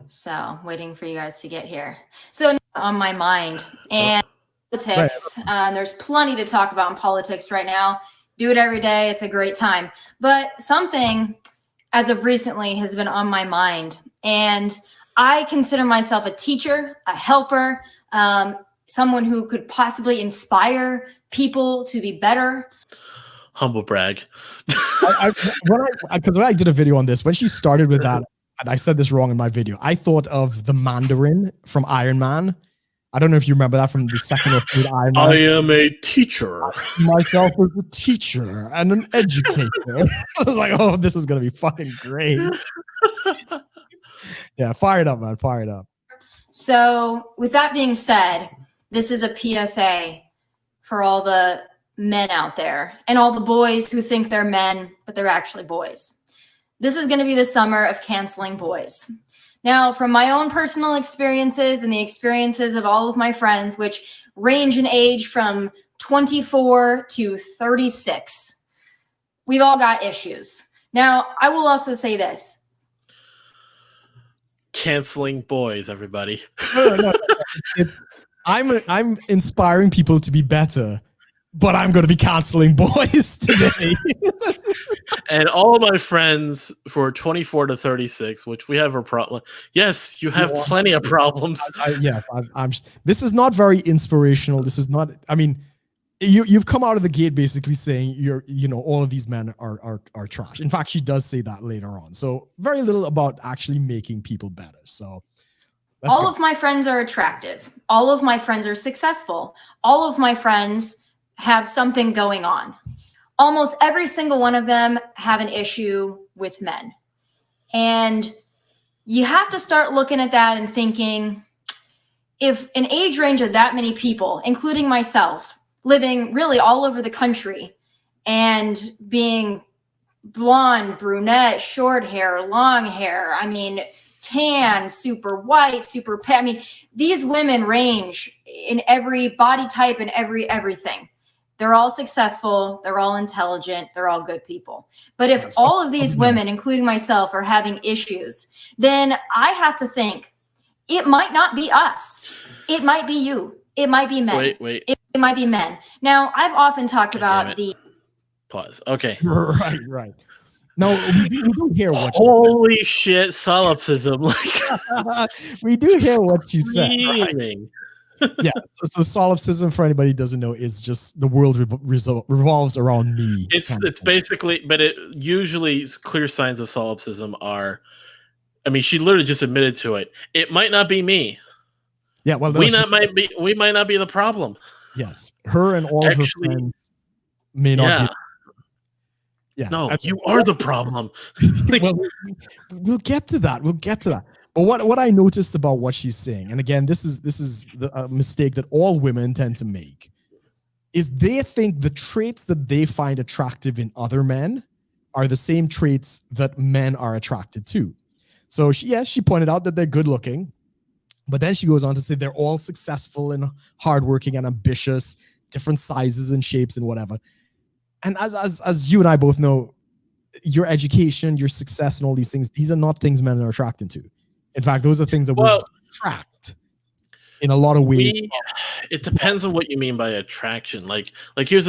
So waiting for you guys to get here. So on my mind and politics, there's plenty to talk about in politics right now. Do it every day. It's a great time. But something as of recently has been on my mind. And I consider myself a teacher, a helper, someone who could possibly inspire people to be better. Humble brag. Because when I did a video on this, when she started with that, and I said this wrong in my video, I thought of the Mandarin from Iron Man. I don't know if you remember that from the second or third Iron Man. I am a teacher. I see myself as a teacher and an educator. I was like, oh, this is going to be fucking great. Yeah, fire it up, man. Fire it up. So with that being said, this is a PSA for all the men out there and all the boys who think they're men, but they're actually boys. This is going to be the summer of canceling boys. Now, from my own personal experiences and the experiences of all of my friends, which range in age from 24 to 36, we've all got issues. Now, I will also say this. Canceling boys, everybody. No. I'm inspiring people to be better, but I'm going to be canceling boys today. And all my friends for 24 to 36, which we have a problem. Yes, you have plenty of problems. This is not very inspirational. This is not. I mean, you've come out of the gate basically saying all of these men are trash. In fact, she does say that later on. So very little about actually making people better. So all of my friends are attractive. All of my friends are successful. All of my friends have something going on. Almost every single one of them have an issue with men. And you have to start looking at that and thinking, if an age range of that many people, including myself, living really all over the country and being blonde, brunette, short hair, long hair, I mean, tan, super white, super pale. I mean, these women range in every body type and everything. They're all successful. They're all intelligent. They're all good people. But if all of these women, including myself, are having issues, then I have to think it might not be us. It might be you. It might be men. Wait. It might be men. Now, I've often talked about the... Pause. Okay. Right. No, we do hear what Holy shit, solipsism. We do hear what you said. Right? Yeah, so solipsism, for anybody who doesn't know, is just the world revolves around me. It's basically, but it usually clear signs of solipsism are, I mean, she literally just admitted to it. It might not be me. Yeah, well, we might not be the problem. Yes, her and all of her friends may not be. Yeah, no, you are the problem. Well, we'll get to that. But what I noticed about what she's saying, and again, this is a mistake that all women tend to make, is they think the traits that they find attractive in other men are the same traits that men are attracted to. So she pointed out that they're good looking, but then she goes on to say they're all successful and hardworking and ambitious, different sizes and shapes and whatever. And as you and I both know, your education, your success, and all these things, these are not things men are attracted to. In fact, those are things that we attract in a lot of ways. It depends on what you mean by attraction. Like here's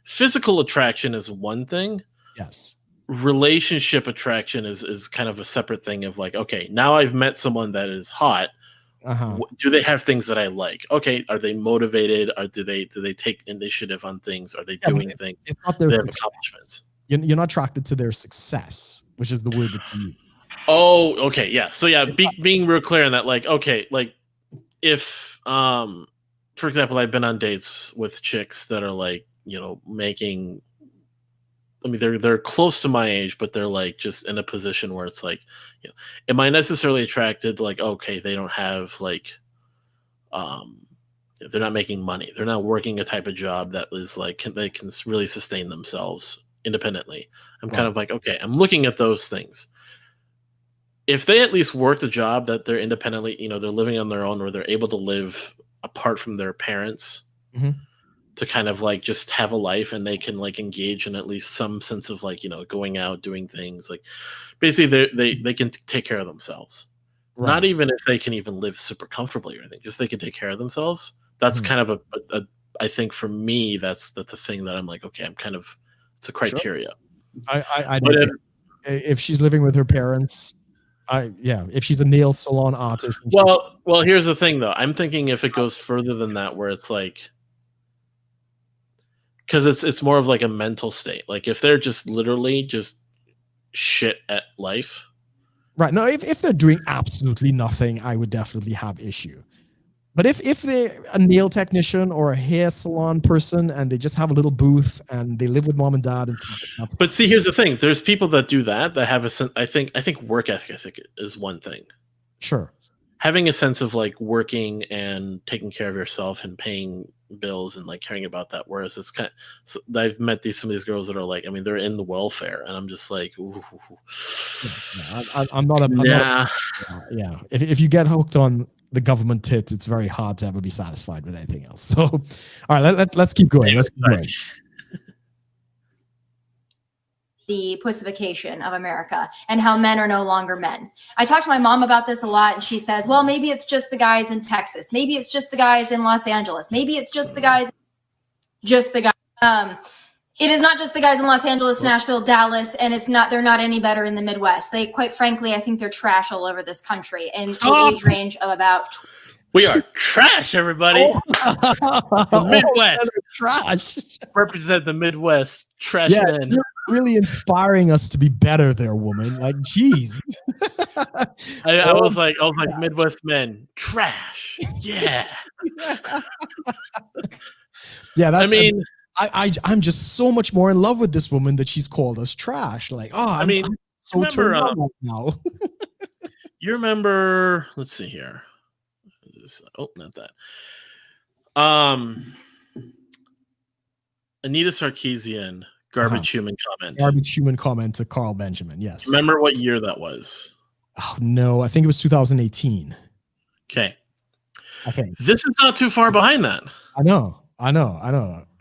physical attraction is one thing. Yes. Relationship attraction is kind of a separate thing of like, okay, now I've met someone that is hot. Do they have things that I like? Okay, are they motivated? Or do they take initiative on things? Are they doing things? It's not their accomplishments. You're not attracted to their success, which is the word that you use. Oh, okay, yeah. So yeah, being real clear on that, like, okay, like if for example, I've been on dates with chicks that are like, making, I mean, they're close to my age, but they're like just in a position where it's like, am I necessarily attracted? Like, okay, they don't have like, they're not making money. They're not working a type of job that is like, they can really sustain themselves independently. I'm kind of like, okay, I'm looking at those things. If they at least worked a job that they're independently, they're living on their own, or they're able to live apart from their parents, to kind of like just have a life, and they can like engage in at least some sense of like, going out, doing things. Like basically they can take care of themselves. Right. Not even if they can even live super comfortably or anything, just they can take care of themselves. That's kind of a I think for me, that's a thing that I'm like, okay, it's a criteria. Sure. I don't if she's living with her parents, if she's a nail salon artist. Well, here's the thing though. I'm thinking if it goes further than that, where it's like, because it's more of like a mental state. Like if they're just literally just shit at life. Right. No, if they're doing absolutely nothing, I would definitely have issue. But if they're a nail technician or a hair salon person and they just have a little booth and they live with mom and dad, but see, here's the thing: there's people that do that have a. I think work ethic is one thing. Sure. Having a sense of like working and taking care of yourself and paying bills and like caring about that. Whereas it's kind of, so I've met some of these girls that are like, I mean, they're in the welfare, and I'm just like, ooh. I'm not. Yeah. If you get hooked on the government tits, it's very hard to ever be satisfied with anything else. So, all right, let's keep going. Let's keep going. The pussification of America and how men are no longer men. I talk to my mom about this a lot, and she says, well, maybe it's just the guys in Texas. Maybe it's just the guys in Los Angeles. Maybe it's just the guys. It is not just the guys in Los Angeles, Nashville, Dallas, and they're not any better in the Midwest. They, quite frankly, I think they're trash all over this country in the age range of about. We are trash, everybody. The Midwest. Trash. Represent the Midwest. Trash men. You're really inspiring us to be better there, woman. Like, geez. I was like, Midwest men. Trash. Yeah. Yeah, I'm just so much more in love with this woman that she's called us trash. Like, I'm so remember, now. You remember? Let's see here. Oh, not that. Anita Sarkeesian, garbage human comment. Garbage human comment to Carl Benjamin. Yes. Remember what year that was? Oh no, I think it was 2018. Okay. I think this is not too far behind that. I know.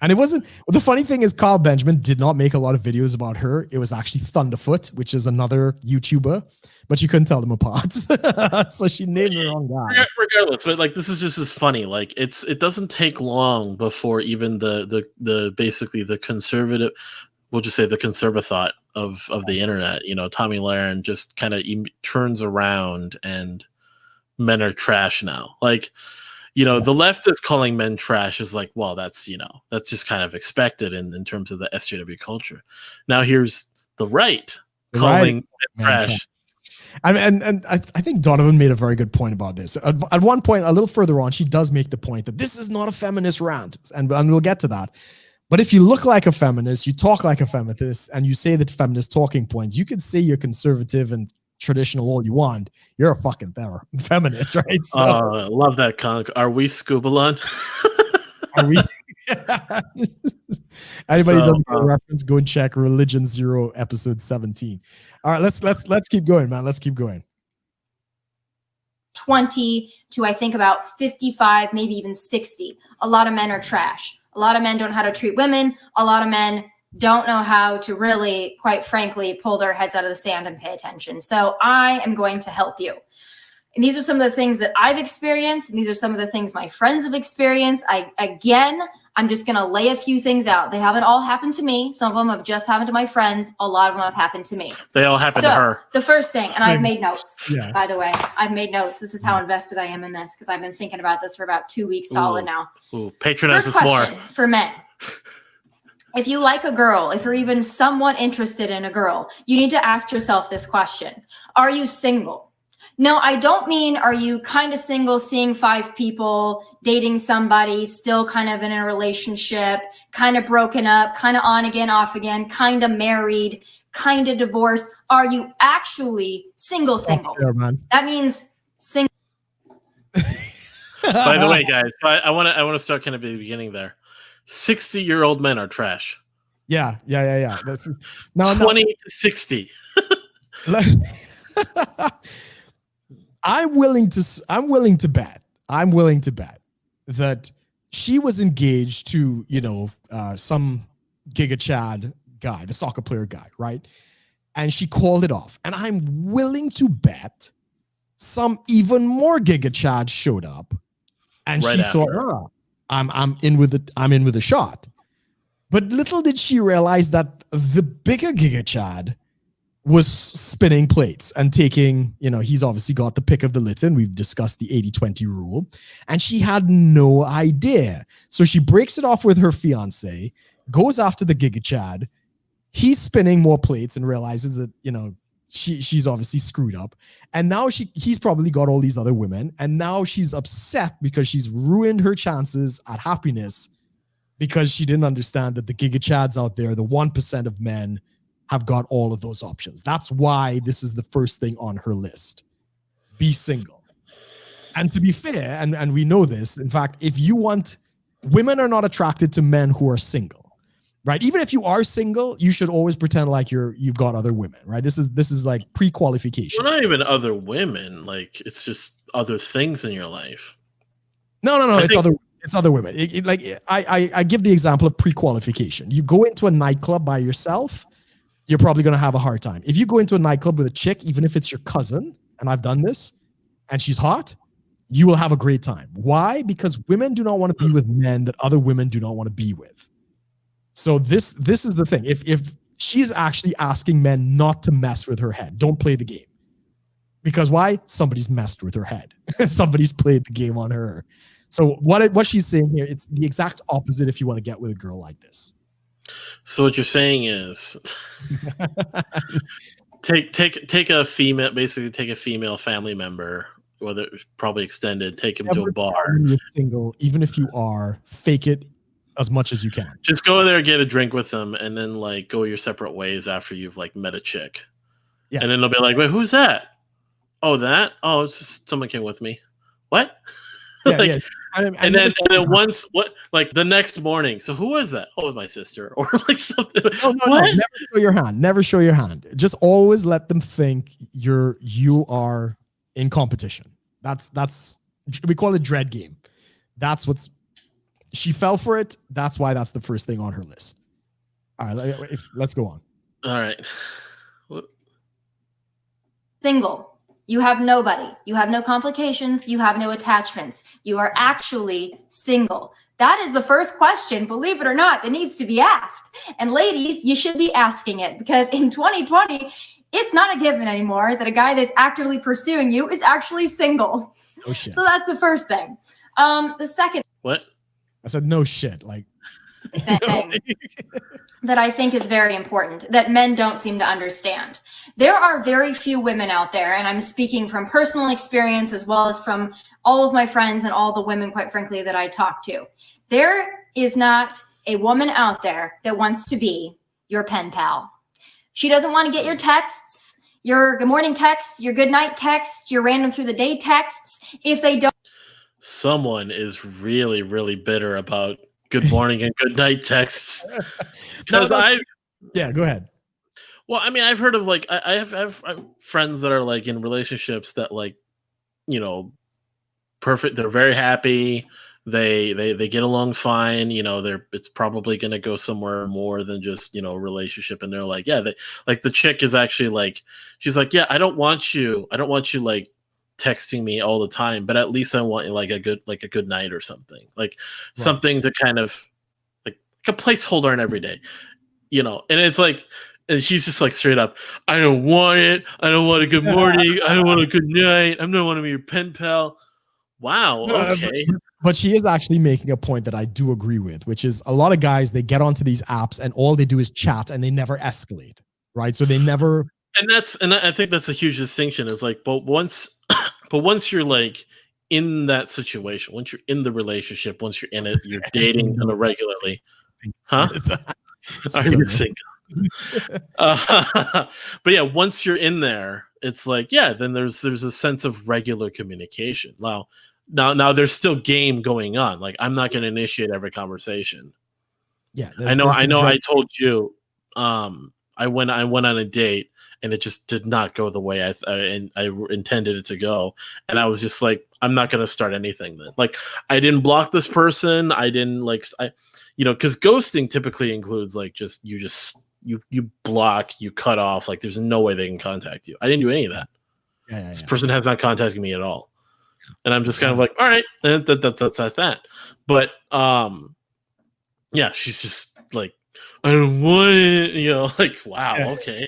And it wasn't. Well, the funny thing is, Carl Benjamin did not make a lot of videos about her. It was actually Thunderfoot, which is another YouTuber, but you couldn't tell them apart. So she named the wrong guy. Regardless, but like this is just as funny. Like it doesn't take long before even the basically the conservative, we'll just say the conservative thought of the internet. Tomi Lahren just kind of turns around and men are trash now. Like. The left is calling men trash is like, well, that's just kind of expected in terms of the SJW culture. Now here's the right calling men trash. And I think Donovan made a very good point about this. At one point, a little further on, she does make the point that this is not a feminist rant, and we'll get to that. But if you look like a feminist, you talk like a feminist, and you say the feminist talking points, you could say you're conservative and traditional all you want, you're a fucking feminist, right? So, love that, Conk. Are we Scubalon? Are we? Anybody doesn't get a reference, go and check Religion Zero episode 17. All right, let's keep going, man. Let's keep going. 20 to I think about 55, maybe even 60. A lot of men are trash. A lot of men don't know how to treat women. A lot of men don't know how to really, quite frankly, pull their heads out of the sand and pay attention. So I am going to help you. And these are some of the things that I've experienced. And these are some of the things my friends have experienced. I'm just going to lay a few things out. They haven't all happened to me. Some of them have just happened to my friends. A lot of them have happened to me. They all happened to her. The first thing, and I've made notes, by the way. I've made notes. This is how invested I am in this because I've been thinking about this for about 2 weeks solid now. Patronize us more. First question for men. If you like a girl, if you're even somewhat interested in a girl, you need to ask yourself this question. Are you single? No, I don't mean are you kind of single, seeing 5 people, dating somebody, still kind of in a relationship, kind of broken up, kind of on again, off again, kind of married, kind of divorced. Are you actually single? There, that means single. By the way, guys, I want to start kind of at the beginning there. 60-year-old men are trash. Yeah. That's 20 to 60. I'm willing to bet that she was engaged to, some Giga Chad guy, the soccer player guy, right? And she called it off. And I'm willing to bet some even more Giga Chad showed up, and Right she after. thought, I'm in with the shot. But little did she realize that the bigger Giga Chad was spinning plates and taking, he's obviously got the pick of the litter, and we've discussed the 80-20 rule, and she had no idea. So she breaks it off with her fiance, goes after the Giga Chad. He's spinning more plates and realizes that, she's obviously screwed up. And now he's probably got all these other women, and now she's upset because she's ruined her chances at happiness because she didn't understand that the Giga Chads out there, the 1% of men, have got all of those options. That's why this is the first thing on her list. Be single. And to be fair, and we know this, in fact, if you want, women are not attracted to men who are single. Right? Even if you are single, you should always pretend like you've got other women, right? This is like pre-qualification. Well, not even other women. Like, it's just other things in your life. No. It's other women. I give the example of pre-qualification. You go into a nightclub by yourself, you're probably going to have a hard time. If you go into a nightclub with a chick, even if it's your cousin, and I've done this, and she's hot, you will have a great time. Why? Because women do not want to be with men that other women do not want to be with. So this is the thing. If she's actually asking men not to mess with her head, don't play the game. Because why? Somebody's messed with her head. Somebody's played the game on her. So what she's saying here, it's the exact opposite if you want to get with a girl like this. So what you're saying is take a female, basically take a female family member, whether probably extended, take him to a bar. You're single, even if you are, fake it as much as you can. Just go there, get a drink with them, and then like go your separate ways after you've like met a chick. Yeah. And then they'll be like, "Wait, who's that? Oh, that? Oh, it's just someone came with me. What?" Yeah, like, yeah. And then once the next morning. So who was that? Oh, it was my sister, or like something. No. Never show your hand. Never show your hand. Just always let them think you are in competition. That's we call it dread game. That's what's. She fell for it. That's why that's the first thing on her list. All right, let's go on. All right. Single. You have nobody. You have no complications. You have no attachments. You are actually single. That is the first question, believe it or not, that needs to be asked. And ladies, you should be asking it, because in 2020, it's not a given anymore that a guy that's actively pursuing you is actually single. Oh, shit. So that's the first thing. The second. What? I said no shit. Like. Thing that I think is very important that men don't seem to understand. There are very few women out there, and I'm speaking from personal experience as well as from all of my friends and all the women, quite frankly, that I talk to. There is not a woman out there that wants to be your pen pal. She doesn't want to get your texts, your good morning texts, your good night texts, your random through the day texts. If they don't. Someone is really, really bitter about good morning and good night texts. Because yeah, go ahead. Well, I mean, I've heard of like I have friends that are like in relationships that like, perfect. They're very happy. They get along fine. It's probably going to go somewhere more than just a relationship. And they're like, yeah, the chick is actually like, she's like, yeah, I don't want you like texting me all the time, but at least I want like a good night or something, like something to kind of like a placeholder in every day, and it's like, and she's just like straight up, I don't want it. I don't want a good morning. I don't want a good night. I don't want to be your pen pal. Wow. Okay. But she is actually making a point that I do agree with, which is a lot of guys, they get onto these apps and all they do is chat and they never escalate. Right. So they never. And I think that's a huge distinction is like, but once you're like in that situation, once you're in the relationship, once you're in it, you're dating regularly. Huh? Are you single? But yeah, once you're in there, it's like, yeah, then there's a sense of regular communication. Now there's still game going on. Like, I'm not going to initiate every conversation. Yeah. I know. I told you, I went on a date and it just did not go the way I intended it to go. And I was just like, I'm not going to start anything then. Like, I didn't block this person. I didn't like, because ghosting typically includes like you block, you cut off. Like, there's no way they can contact you. I didn't do any of that. This person has not contacted me at all. And I'm just kind of like, all right, and that's that. But yeah, she's just like, I don't want it, like, wow, okay.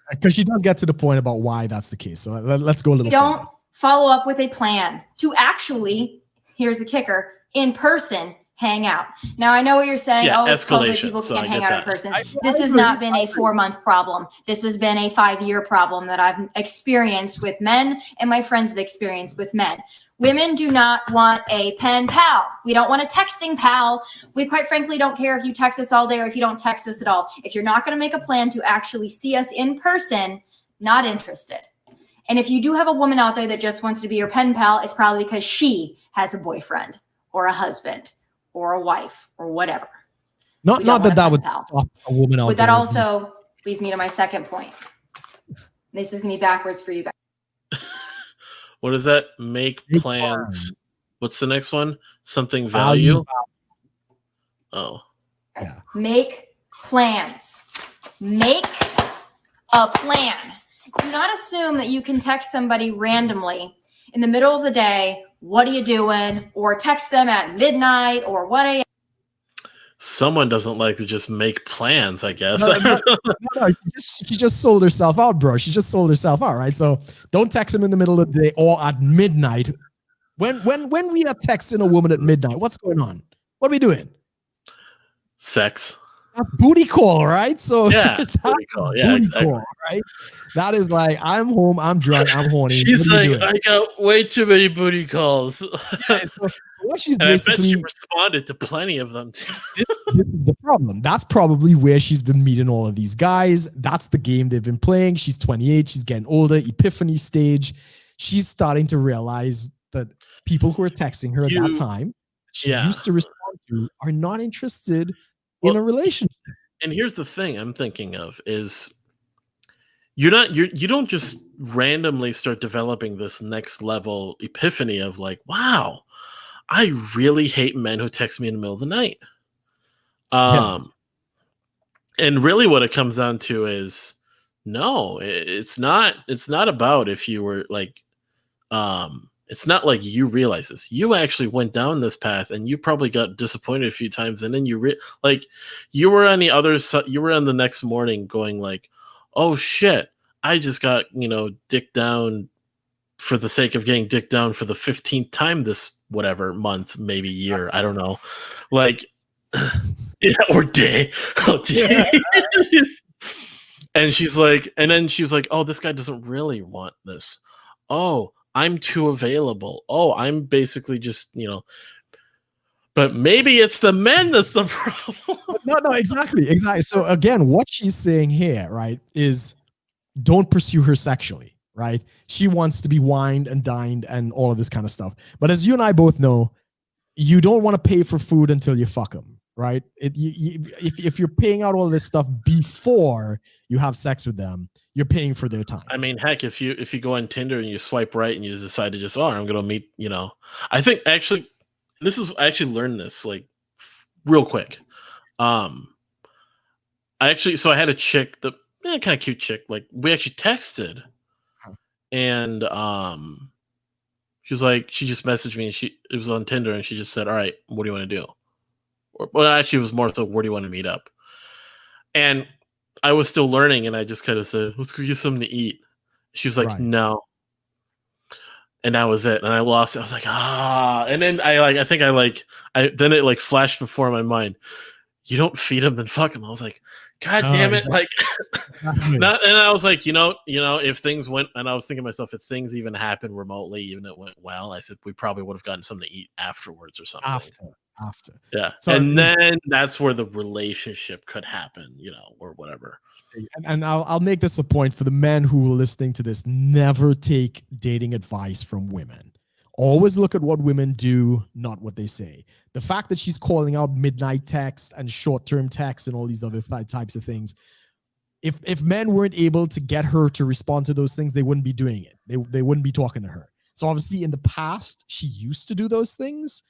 Because she does get to the point about why that's the case. So let's go a little. Don't further. follow up with a plan to actually, here's the kicker, in person hang out. Now, I know what you're saying. Yeah, it's COVID, people can't hang out in person. This has not been a 4-month problem. This has been a 5-year problem that I've experienced with men, and my friends have experienced with men. Women do not want a pen pal. We don't want a texting pal. We quite frankly don't care if you text us all day or if you don't text us at all. If you're not going to make a plan to actually see us in person, not interested. And if you do have a woman out there that just wants to be your pen pal, it's probably because she has a boyfriend or a husband or a wife or whatever. Not that would stop a woman out there. But that also leads me to my second point. This is going to be backwards for you guys. What is that? Make plans. What's the next one? Something value? Oh. Yeah. Make plans. Make a plan. Do not assume that you can text somebody randomly in the middle of the day, what are you doing? Or text them at midnight or 1 a.m. Someone doesn't like to just make plans, I guess. No, she just sold herself out, bro. She just sold herself out, right? So don't text him in the middle of the day or at midnight. When we are texting a woman at midnight, what's going on? What are we doing? Sex. That's booty call, right? So yeah, booty call. Yeah, exactly. Call, right? That is like, I'm home, I'm drunk, I'm horny. She's like, I got way too many booty calls. So what she's and basically, I bet she responded to plenty of them too. This is the problem. That's probably where she's been meeting all of these guys. That's the game they've been playing. She's 28. She's getting older. Epiphany stage. She's starting to realize that people who are texting her at that time, she used to respond to, are not interested in a relationship. And here's the thing I'm thinking of is you don't just randomly start developing this next level epiphany of like, wow, I really hate men who text me in the middle of the night. And really what it comes down to is no, it's not about if you were like, it's not like you realize this. You actually went down this path and you probably got disappointed a few times. And then you were on the other side, you were on the next morning going like, oh shit, I just got, dick down for the sake of getting dick down for the 15th time this whatever month, maybe year. I don't know. Like, yeah, or day. Oh, day. Yeah. And then she was like, oh, this guy doesn't really want this. Oh, I'm too available. Oh, I'm basically just, but maybe it's the men that's the problem. No, exactly. So again, what she's saying here, right, is don't pursue her sexually, right? She wants to be wined and dined and all of this kind of stuff. But as you and I both know, you don't want to pay for food until you fuck them, right? If you're paying out all this stuff before you have sex with them, you're paying for their time. I mean, heck, if you go on Tinder and you swipe right and you decide to just, I'm going to meet, I think actually, I actually learned this like real quick. I had a chick that kind of cute chick. Like we actually texted and, she was like, she just messaged me and it was on Tinder and she just said, all right, what do you want to do? Well, actually it was more so, where do you want to meet up? And I was still learning and I just kind of said, let's go get something to eat. She was like, no. And that was it. And I lost it. I was like, and then then it like flashed before my mind. You don't feed him, then fuck him. I was like, God damn it. Like, and I was like, if things went, and I was thinking to myself, if things even happened remotely, even if it went well, I said, we probably would have gotten something to eat afterwards or something. After. Yeah. So, and then that's where the relationship could happen, or whatever. And I'll make this a point for the men who are listening to this. Never take dating advice from women. Always look at what women do, not what they say. The fact that she's calling out midnight text and short-term text and all these other types of things, if men weren't able to get her to respond to those things, they wouldn't be doing it. They wouldn't be talking to her. So obviously in the past, she used to do those things.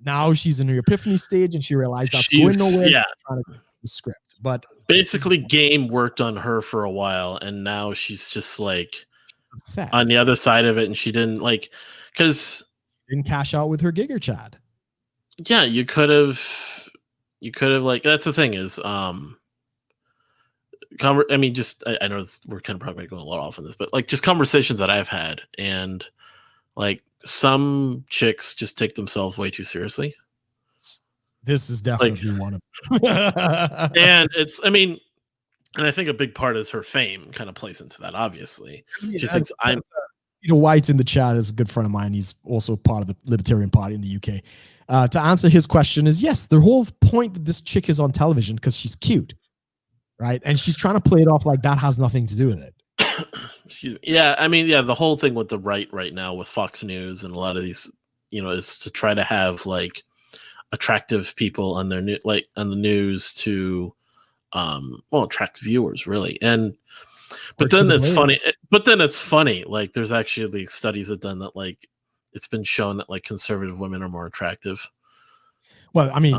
Now she's in her epiphany stage and she realized that's going nowhere. Yeah. Trying to the script. But basically game worked on her for a while, and now she's just like upset on the other side of it, and she didn't like because didn't cash out with her Giger Chad. Yeah, you could have like that's the thing is I mean, just I know we're kind of probably going a lot off on this, but like just conversations that I've had, and like some chicks just take themselves way too seriously. This is definitely one of them. And it's, I mean, and I think a big part is her fame kind of plays into that, obviously. She thinks I'm. White in the chat is a good friend of mine. He's also part of the Libertarian Party in the UK. To answer his question is yes, the whole point that this chick is on television because she's cute, right? And she's trying to play it off like that has nothing to do with it. Excuse me. Yeah, I mean, yeah, the whole thing with the right now with Fox News and a lot of these, is to try to have like attractive people on their new, like on the news to, attract viewers really. But then it's funny. Like there's actually studies that done that, like it's been shown that like conservative women are more attractive. Well, I mean,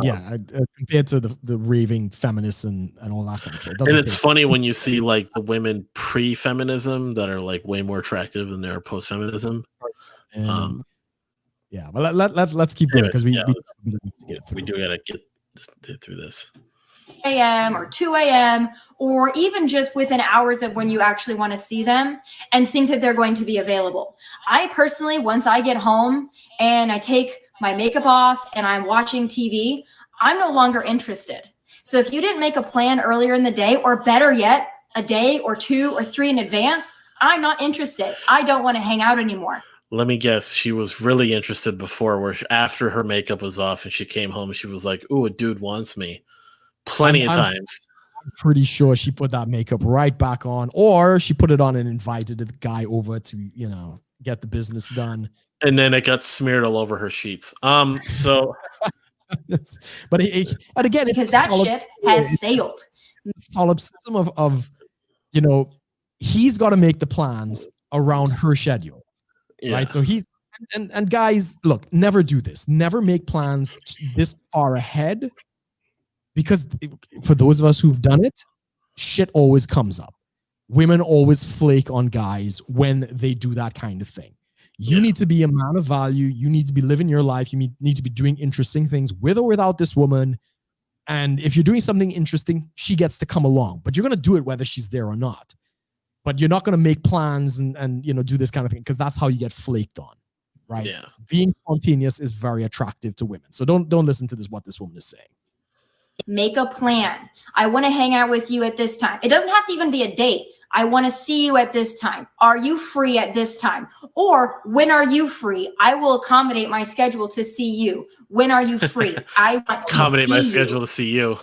compared to the raving feminists and all that kind of stuff. And it's funny when you see like the women pre-feminism that are like way more attractive than they are post-feminism. Yeah, but let's keep going because we do gotta get through this. a.m. or 2 a.m. or even just within hours of when you actually want to see them and think that they're going to be available. I personally, once I get home and I take my makeup off and I'm watching TV, I'm no longer interested. So if you didn't make a plan earlier in the day, or better yet, a day or 2 or 3 in advance, I'm not interested. I don't want to hang out anymore. Let me guess. She was really interested before, where after her makeup was off and she came home, she was like, "Ooh, a dude wants me." Plenty of times. I'm pretty sure she put that makeup right back on, or she put it on and invited the guy over to, get the business done. And then it got smeared all over her sheets. So, but again, because that ship has sailed. Solipsism of he's got to make the plans around her schedule, right? So and guys, look, never do this. Never make plans this far ahead. Because for those of us who've done it, shit always comes up. Women always flake on guys when they do that kind of thing. You need to be a man of value. You need to be living your life. You need to be doing interesting things with or without this woman. And if you're doing something interesting, she gets to come along. But you're going to do it whether she's there or not. But you're not going to make plans and do this kind of thing because that's how you get flaked on, right? Yeah. Being spontaneous is very attractive to women. So don't listen to what this woman is saying. Make a plan. I want to hang out with you at this time. It doesn't have to even be a date. I want to see you at this time. Are you free at this time? Or when are you free? I will accommodate my schedule to see you. When are you free? I want to accommodate my schedule to see you.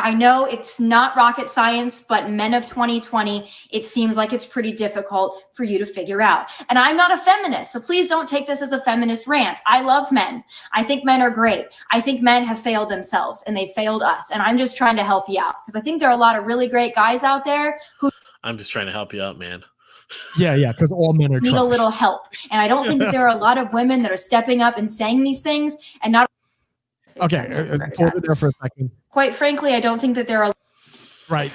I know it's not rocket science, but men of 2020, it seems like it's pretty difficult for you to figure out. And I'm not a feminist, so please don't take this as a feminist rant. I love men. I think men are great. I think men have failed themselves and they failed us. And I'm just trying to help you out because I think there are a lot of really great guys out there who. I'm just trying to help you out, man. Yeah, because all men are need trash. A little help. And I don't think that there are a lot of women that are stepping up and saying these things and not. Okay, hold it there for a second. Quite frankly, I don't think that there are. Right.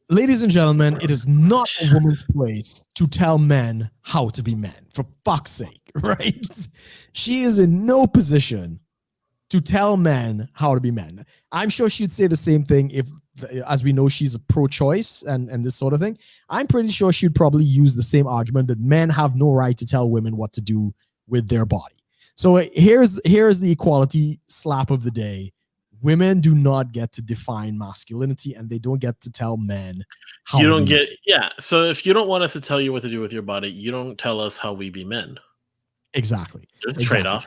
Ladies and gentlemen, it is not a woman's place to tell men how to be men, for fuck's sake, right? She is in no position to tell men how to be men. I'm sure she'd say the same thing if, as we know, she's a pro-choice and this sort of thing. I'm pretty sure she'd probably use the same argument that men have no right to tell women what to do with their body. So here's the equality slap of the day. Women do not get to define masculinity, and they don't get to tell men how you don't get. Yeah. So if you don't want us to tell you what to do with your body, you don't tell us how we be men. Exactly. There's a trade-off.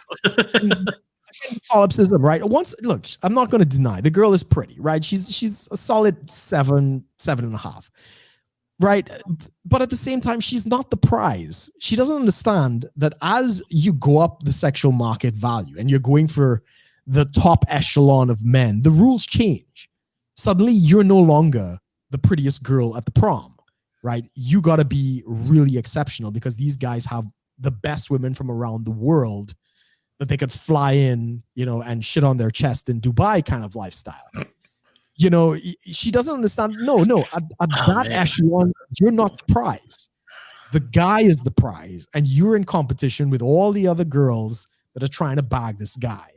Solipsism, right? Look, I'm not going to deny the girl is pretty, right? She's a solid 7.5. Right. But at the same time, she's not the prize. She doesn't understand that as you go up the sexual market value and you're going for the top echelon of men, the rules change. Suddenly, you're no longer the prettiest girl at the prom, right? You got to be really exceptional because these guys have the best women from around the world that they could fly in, and shit on their chest in Dubai kind of lifestyle. She doesn't understand. No, at that echelon, you're not the prize. The guy is the prize, and you're in competition with all the other girls that are trying to bag this guy.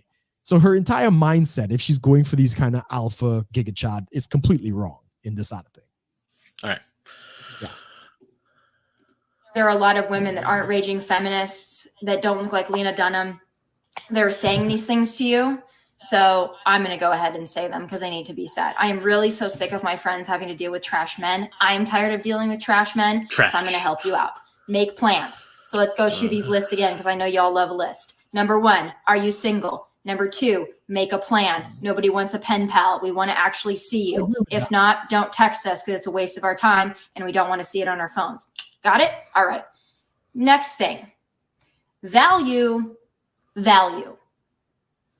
So her entire mindset, if she's going for these kind of alpha giga chad, is completely wrong in this other thing. All right. Yeah. There are a lot of women that aren't raging feminists that don't look like Lena Dunham. They're saying these things to you. So I'm going to go ahead and say them because they need to be said. I am really so sick of my friends having to deal with trash men. I am tired of dealing with trash men. So I'm going to help you out. Make plans. So let's go through these lists again because I know y'all love a list. Number 1, are you single? Number 2, make a plan. Nobody wants a pen pal. We want to actually see you. If not, don't text us because it's a waste of our time and we don't want to see it on our phones. Got it? All right. Next thing. Value.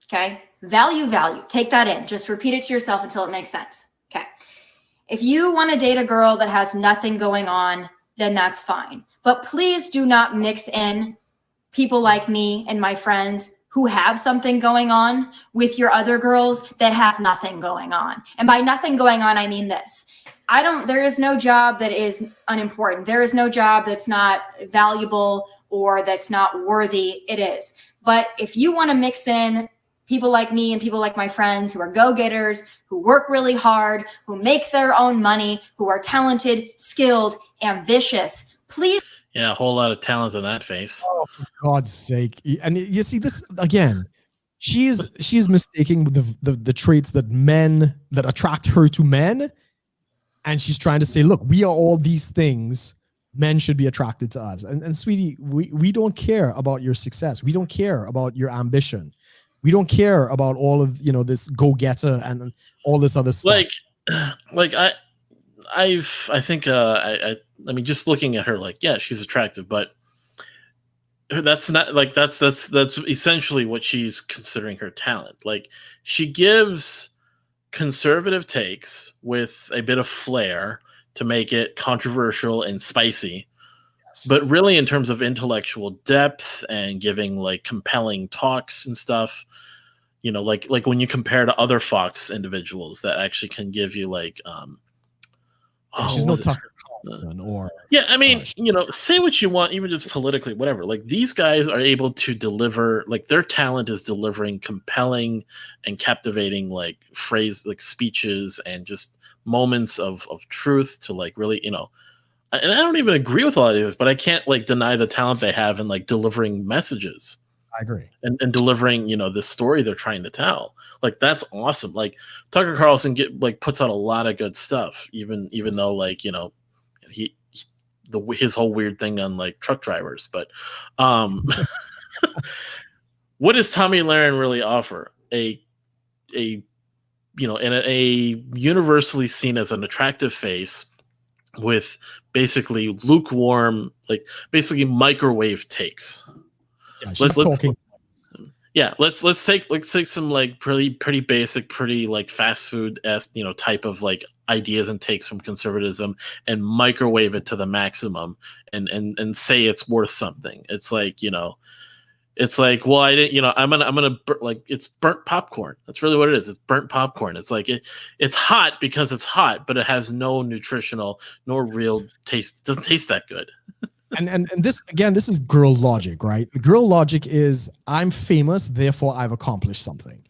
Okay. Value. Take that in. Just repeat it to yourself until it makes sense. Okay. If you want to date a girl that has nothing going on, then that's fine. But please do not mix in people like me and my friends who have something going on with your other girls that have nothing going on. And by nothing going on, I mean this. There is no job that is unimportant. There is no job that's not valuable or that's not worthy. It is. But if you want to mix in people like me and people like my friends who are go-getters, who work really hard, who make their own money, who are talented, skilled, ambitious, please. Yeah, a whole lot of talent in that face. Oh, for God's sake. And you see this again, she's mistaking the traits that attract her to men. And she's trying to say, look, we are all these things. Men should be attracted to us. And sweetie, we don't care about your success. We don't care about your ambition. We don't care about all of, this go-getter and all this other stuff. I mean, just looking at her, yeah, she's attractive, but that's not that's essentially what she's considering her talent. She gives conservative takes with a bit of flair to make it controversial and spicy. Yes. But really in terms of intellectual depth and giving compelling talks and stuff, like when you compare to other Fox individuals that actually can give you she's no Tucker Carlson or I mean, say what you want, even just politically, whatever. These guys are able to deliver, their talent is delivering compelling and captivating speeches and just moments of truth to really, and I don't even agree with a lot of this, but I can't deny the talent they have in delivering messages. I agree. And delivering, this story they're trying to tell. That's awesome. Tucker Carlson puts out a lot of good stuff, even though his whole weird thing on truck drivers. But what does Tomi Lahren really offer? A universally seen as an attractive face with basically lukewarm, basically microwave takes. Yeah, she's talking. Let's take some pretty basic, pretty fast food type of ideas and takes from conservatism and microwave it to the maximum and say it's worth something. It's well, I didn't, I'm gonna it's burnt popcorn. That's really what it is. It's burnt popcorn. It's it's hot because it's hot, but it has no nutritional nor real taste. It doesn't taste that good. And this again, this is girl logic, right? The girl logic is I'm famous, therefore I've accomplished something,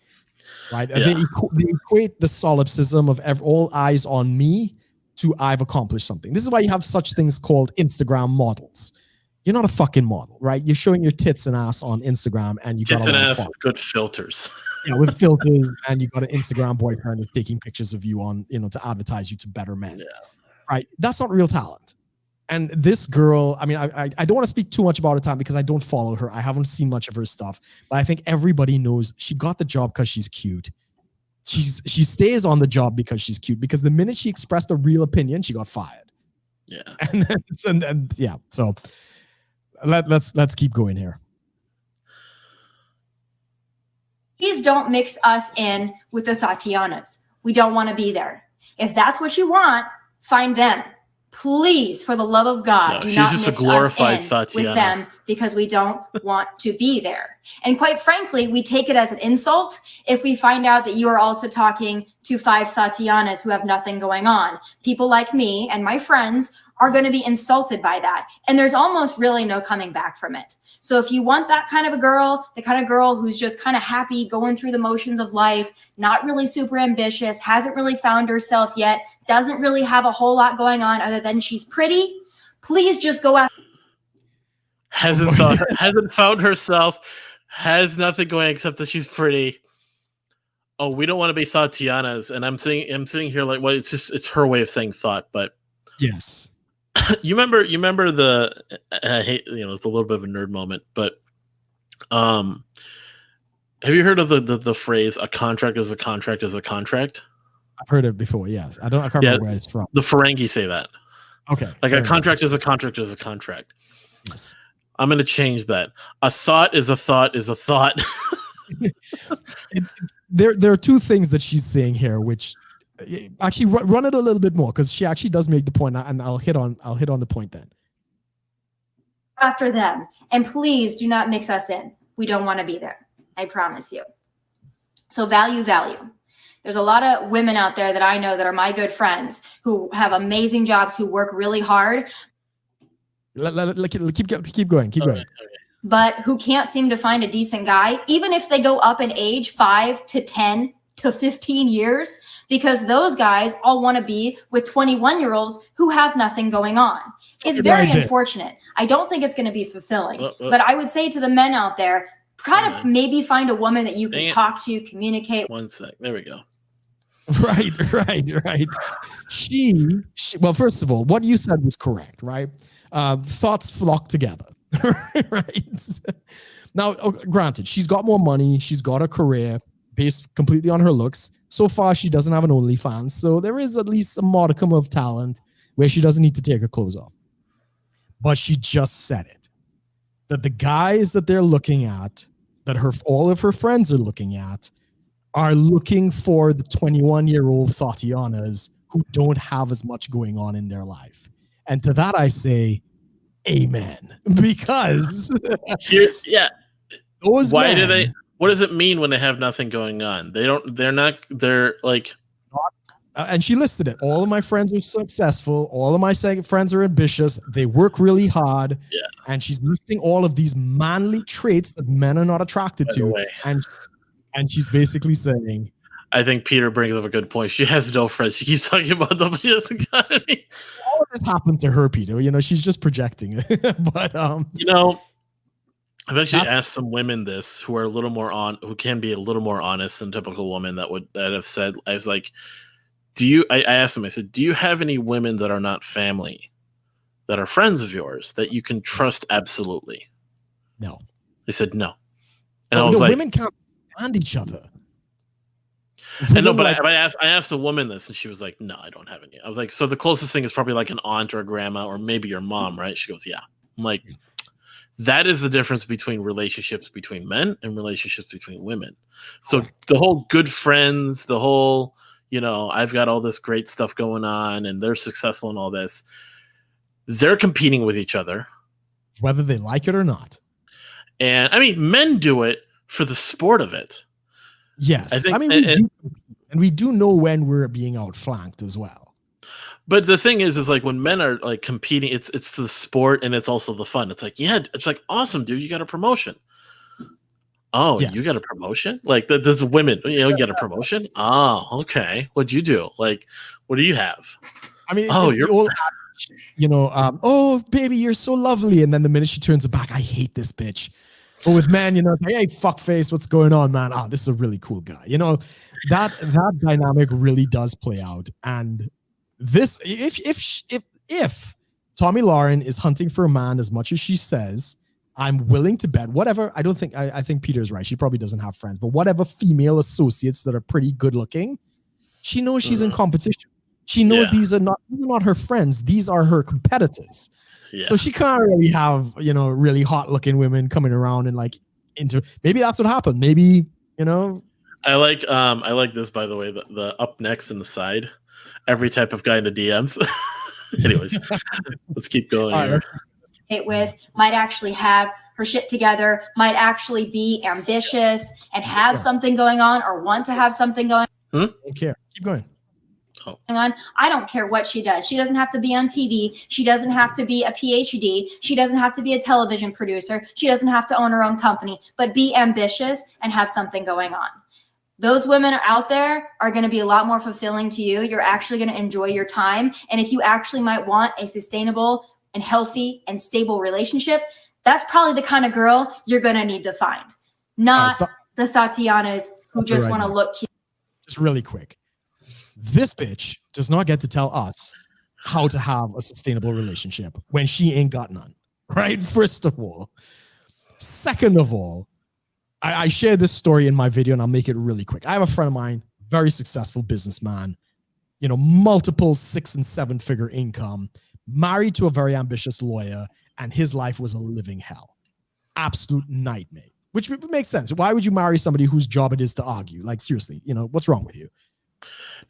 right? Yeah. They equate the solipsism of all eyes on me to I've accomplished something. This is why you have such things called Instagram models. You're not a fucking model, right? You're showing your tits and ass on Instagram, and you got tits and ass with good filters. Yeah, with filters, and you got an Instagram boyfriend that's taking pictures of you on, to advertise you to better men. Yeah. Right? That's not real talent. And this girl, I mean, I don't want to speak too much about her time because I don't follow her. I haven't seen much of her stuff, but I think everybody knows she got the job because she's cute. She stays on the job because she's cute. Because the minute she expressed a real opinion, she got fired. Yeah, and yeah. So let's keep going here. Please don't mix us in with the Tatianas. We don't want to be there. If that's what you want, find them. Please, for the love of God, do not just mix a glorified us in Tatiana with them because we don't want to be there. And quite frankly, we take it as an insult if we find out that you are also talking to 5 Tatianas who have nothing going on. People like me and my friends are going to be insulted by that. And there's almost really no coming back from it. So if you want that kind of a girl, the kind of girl who's just kind of happy going through the motions of life, not really super ambitious, hasn't really found herself yet, doesn't really have a whole lot going on other than she's pretty, please just go out. Hasn't found herself, has nothing going except that she's pretty. Oh, we don't want to be Tatianas. And I'm sitting here like, well, it's her way of saying thought, but yes. You remember the I hate, it's a little bit of a nerd moment, but have you heard of the phrase "a contract is a contract is a contract"? I've heard it before. Yes, I can't remember where it's from. The Ferengi say that. Okay, like a contract is a contract is a contract. Yes, I'm going to change that. A thought is a thought is a thought. There are two things that she's saying here, which. Actually, run it a little bit more because she actually does make the point, and I'll hit on the point then. After them, and please do not mix us in. We don't want to be there. I promise you. So value. There's a lot of women out there that I know that are my good friends who have amazing jobs, who work really hard. Keep going. Okay. But who can't seem to find a decent guy, even if they go up in age 5 to 10 to 15 years, because those guys all want to be with 21-year-olds who have nothing going on. It's very unfortunate. I don't think it's going to be fulfilling. But I would say to the men out there, kind of maybe find a woman that you can talk to, communicate. One sec. There we go. Right. She well, first of all, what you said was correct, right? Thoughts flock together, right? Now, granted, she's got more money. She's got a career based completely on her looks. So far, she doesn't have an OnlyFans, so there is at least a modicum of talent where she doesn't need to take her clothes off. But she just said it, that the guys that they're looking at, that all of her friends are looking at, are looking for the 21-year-old Tatianas who don't have as much going on in their life. And to that, I say, amen. Because those why men, do they? What does it mean when they have nothing going on? They're like. And she listed it. All of my friends are successful. All of my friends are ambitious. They work really hard. Yeah. And she's listing all of these manly traits that men are not attracted to. And she's basically saying, I think Peter brings up a good point. She has no friends. She keeps talking about them, but she doesn't got any. All of this happened to her, Peter. She's just projecting. But I've actually asked some women this who are a little more who can be a little more honest than typical women that have said, I was like, I asked them, I said, do you have any women that are not family, that are friends of yours that you can trust absolutely? No. They said no. And I was like, women can't stand each other. I know, but I asked a woman this and she was like, no, I don't have any. I was like, so the closest thing is probably like an aunt or a grandma or maybe your mom, right? She goes, yeah. I'm like, that is the difference between relationships between men and relationships between women. So the whole good friends, the whole, I've got all this great stuff going on and they're successful in all this. They're competing with each other. Whether they like it or not. And I mean, men do it for the sport of it. Yes. We do know when we're being outflanked as well. But the thing is like when men are like competing, it's the sport and it's also the fun. It's like, yeah, it's like, awesome, dude, you got a promotion. Oh, yes. You got a promotion? Like there's women, you get a promotion? Oh, okay. What'd you do? Like, what do you have? I mean, oh, baby, you're so lovely. And then the minute she turns her back, I hate this bitch. But with men, it's like, hey, fuck face, what's going on, man? Ah, this is a really cool guy. That dynamic really does play out. And this, if Tomi Lahren is hunting for a man as much as she says, I'm willing to bet whatever. I think Peter's right. She probably doesn't have friends, but whatever female associates that are pretty good looking, she knows she's in competition. She knows these are not her friends. These are her competitors. Yeah. So she can't really have, really hot looking women coming around and maybe that's what happened. Maybe, I like this, by the way, the up next in the side. every type of guy in the DMs. Anyways, let's keep going here. With might actually have her shit together, might actually be ambitious and have something going on or want to have something going Don't care. Keep going. on. I don't care what she does. She doesn't have to be on TV. She doesn't have to be a PhD. She doesn't have to be a television producer. She doesn't have to own her own company, but be ambitious and have something going on. Those women are out there are going to be a lot more fulfilling to you. You're actually going to enjoy your time. And if you actually might want a sustainable and healthy and stable relationship, that's probably the kind of girl you're going to need to find. Not the Tatianas who just want to look cute. Just really quick. This bitch does not get to tell us how to have a sustainable relationship when she ain't got none, right? First of all. Second of all, I shared this story in my video and I'll make it really quick. I have a friend of mine, very successful businessman, multiple 6- and 7-figure income, married to a very ambitious lawyer, and his life was a living hell. Absolute nightmare, which makes sense. Why would you marry somebody whose job it is to argue? Like, seriously, what's wrong with you?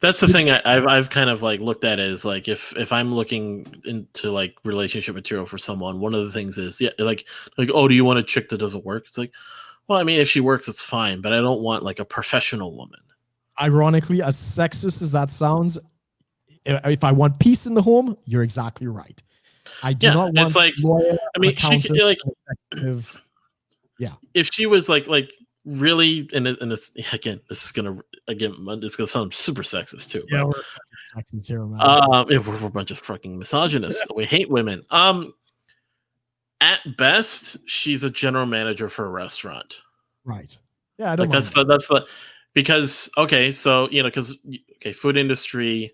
That's the thing I've kind of like looked at is like if I'm looking into like relationship material for someone, one of the things is like oh, do you want a chick that doesn't work? It's like, well, I mean, if she works, it's fine, but I don't want like a professional woman. Ironically, as sexist as that sounds, if I want peace in the home, you're exactly right. I do not want. It's like, lawyer, I mean, she could like, if she was like really, and this again, it's gonna sound super sexist too. Yeah, but, we're sexist here, man. We're a bunch of fucking misogynists. We hate women. At best, she's a general manager for a restaurant. Right. Yeah, I don't. Like that's the because so because food industry.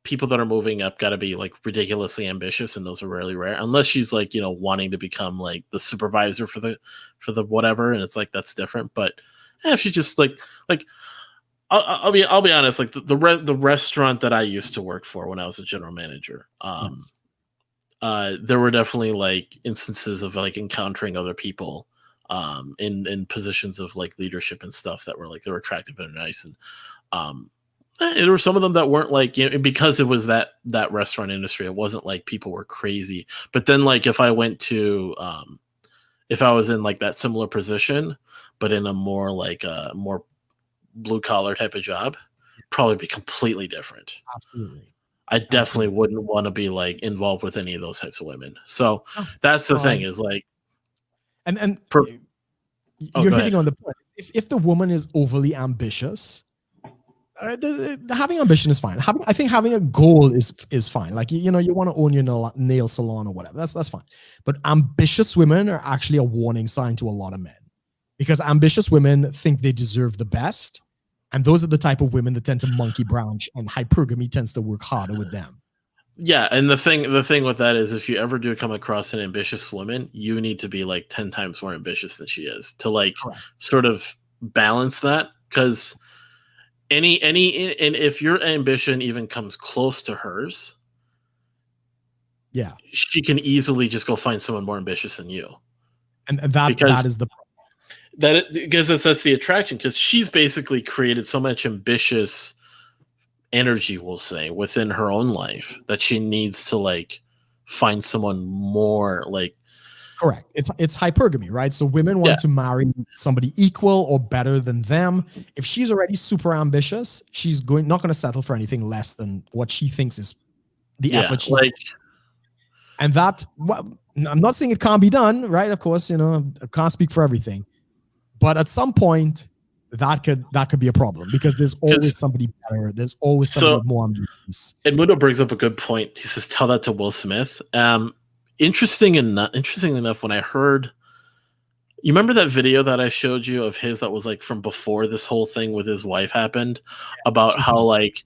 People that are moving up got to be like ridiculously ambitious, and those are rarely rare unless she's like wanting to become like the supervisor for the whatever, and it's like that's different. But if she just like I'll be honest, like the restaurant that I used to work for when I was a general manager, there were definitely like instances of like encountering other people in positions of like leadership and stuff that were like they were attractive and nice, and there were some of them that weren't like because it was that restaurant industry, it wasn't like people were crazy. But then like if I went to if I was in like that similar position but in a more like more blue collar type of job, probably be completely different. Absolutely. I definitely wouldn't want to be like involved with any of those types of women. So that's the thing is like and you're hitting on the point. If the woman is overly ambitious, having ambition is fine. I think having a goal is fine. Like you want to own your nail salon or whatever. That's fine. But ambitious women are actually a warning sign to a lot of men, because ambitious women think they deserve the best, and those are the type of women that tend to monkey branch, and hypergamy tends to work harder with them. Yeah, and the thing with that is, if you ever do come across an ambitious woman, you need to be like 10 times more ambitious than she is to like sort of balance that, because and if your ambition even comes close to hers, she can easily just go find someone more ambitious than you, and that is the problem. Because that's the attraction, because she's basically created so much ambitious energy, we'll say, within her own life that she needs to like find someone more like. Correct. It's hypergamy, right? So women want to marry somebody equal or better than them. If she's already super ambitious, she's not going to settle for anything less than what she thinks is the effort she's like. And that, I'm not saying it can't be done, right? Of course, I can't speak for everything, but at some point, that could be a problem, because there's always somebody better. There's always somebody more ambitious. And Mudo brings up a good point. He says, "Tell that to Will Smith." Interesting enough, when I heard, you remember that video that I showed you of his that was like from before this whole thing with his wife happened, about how like,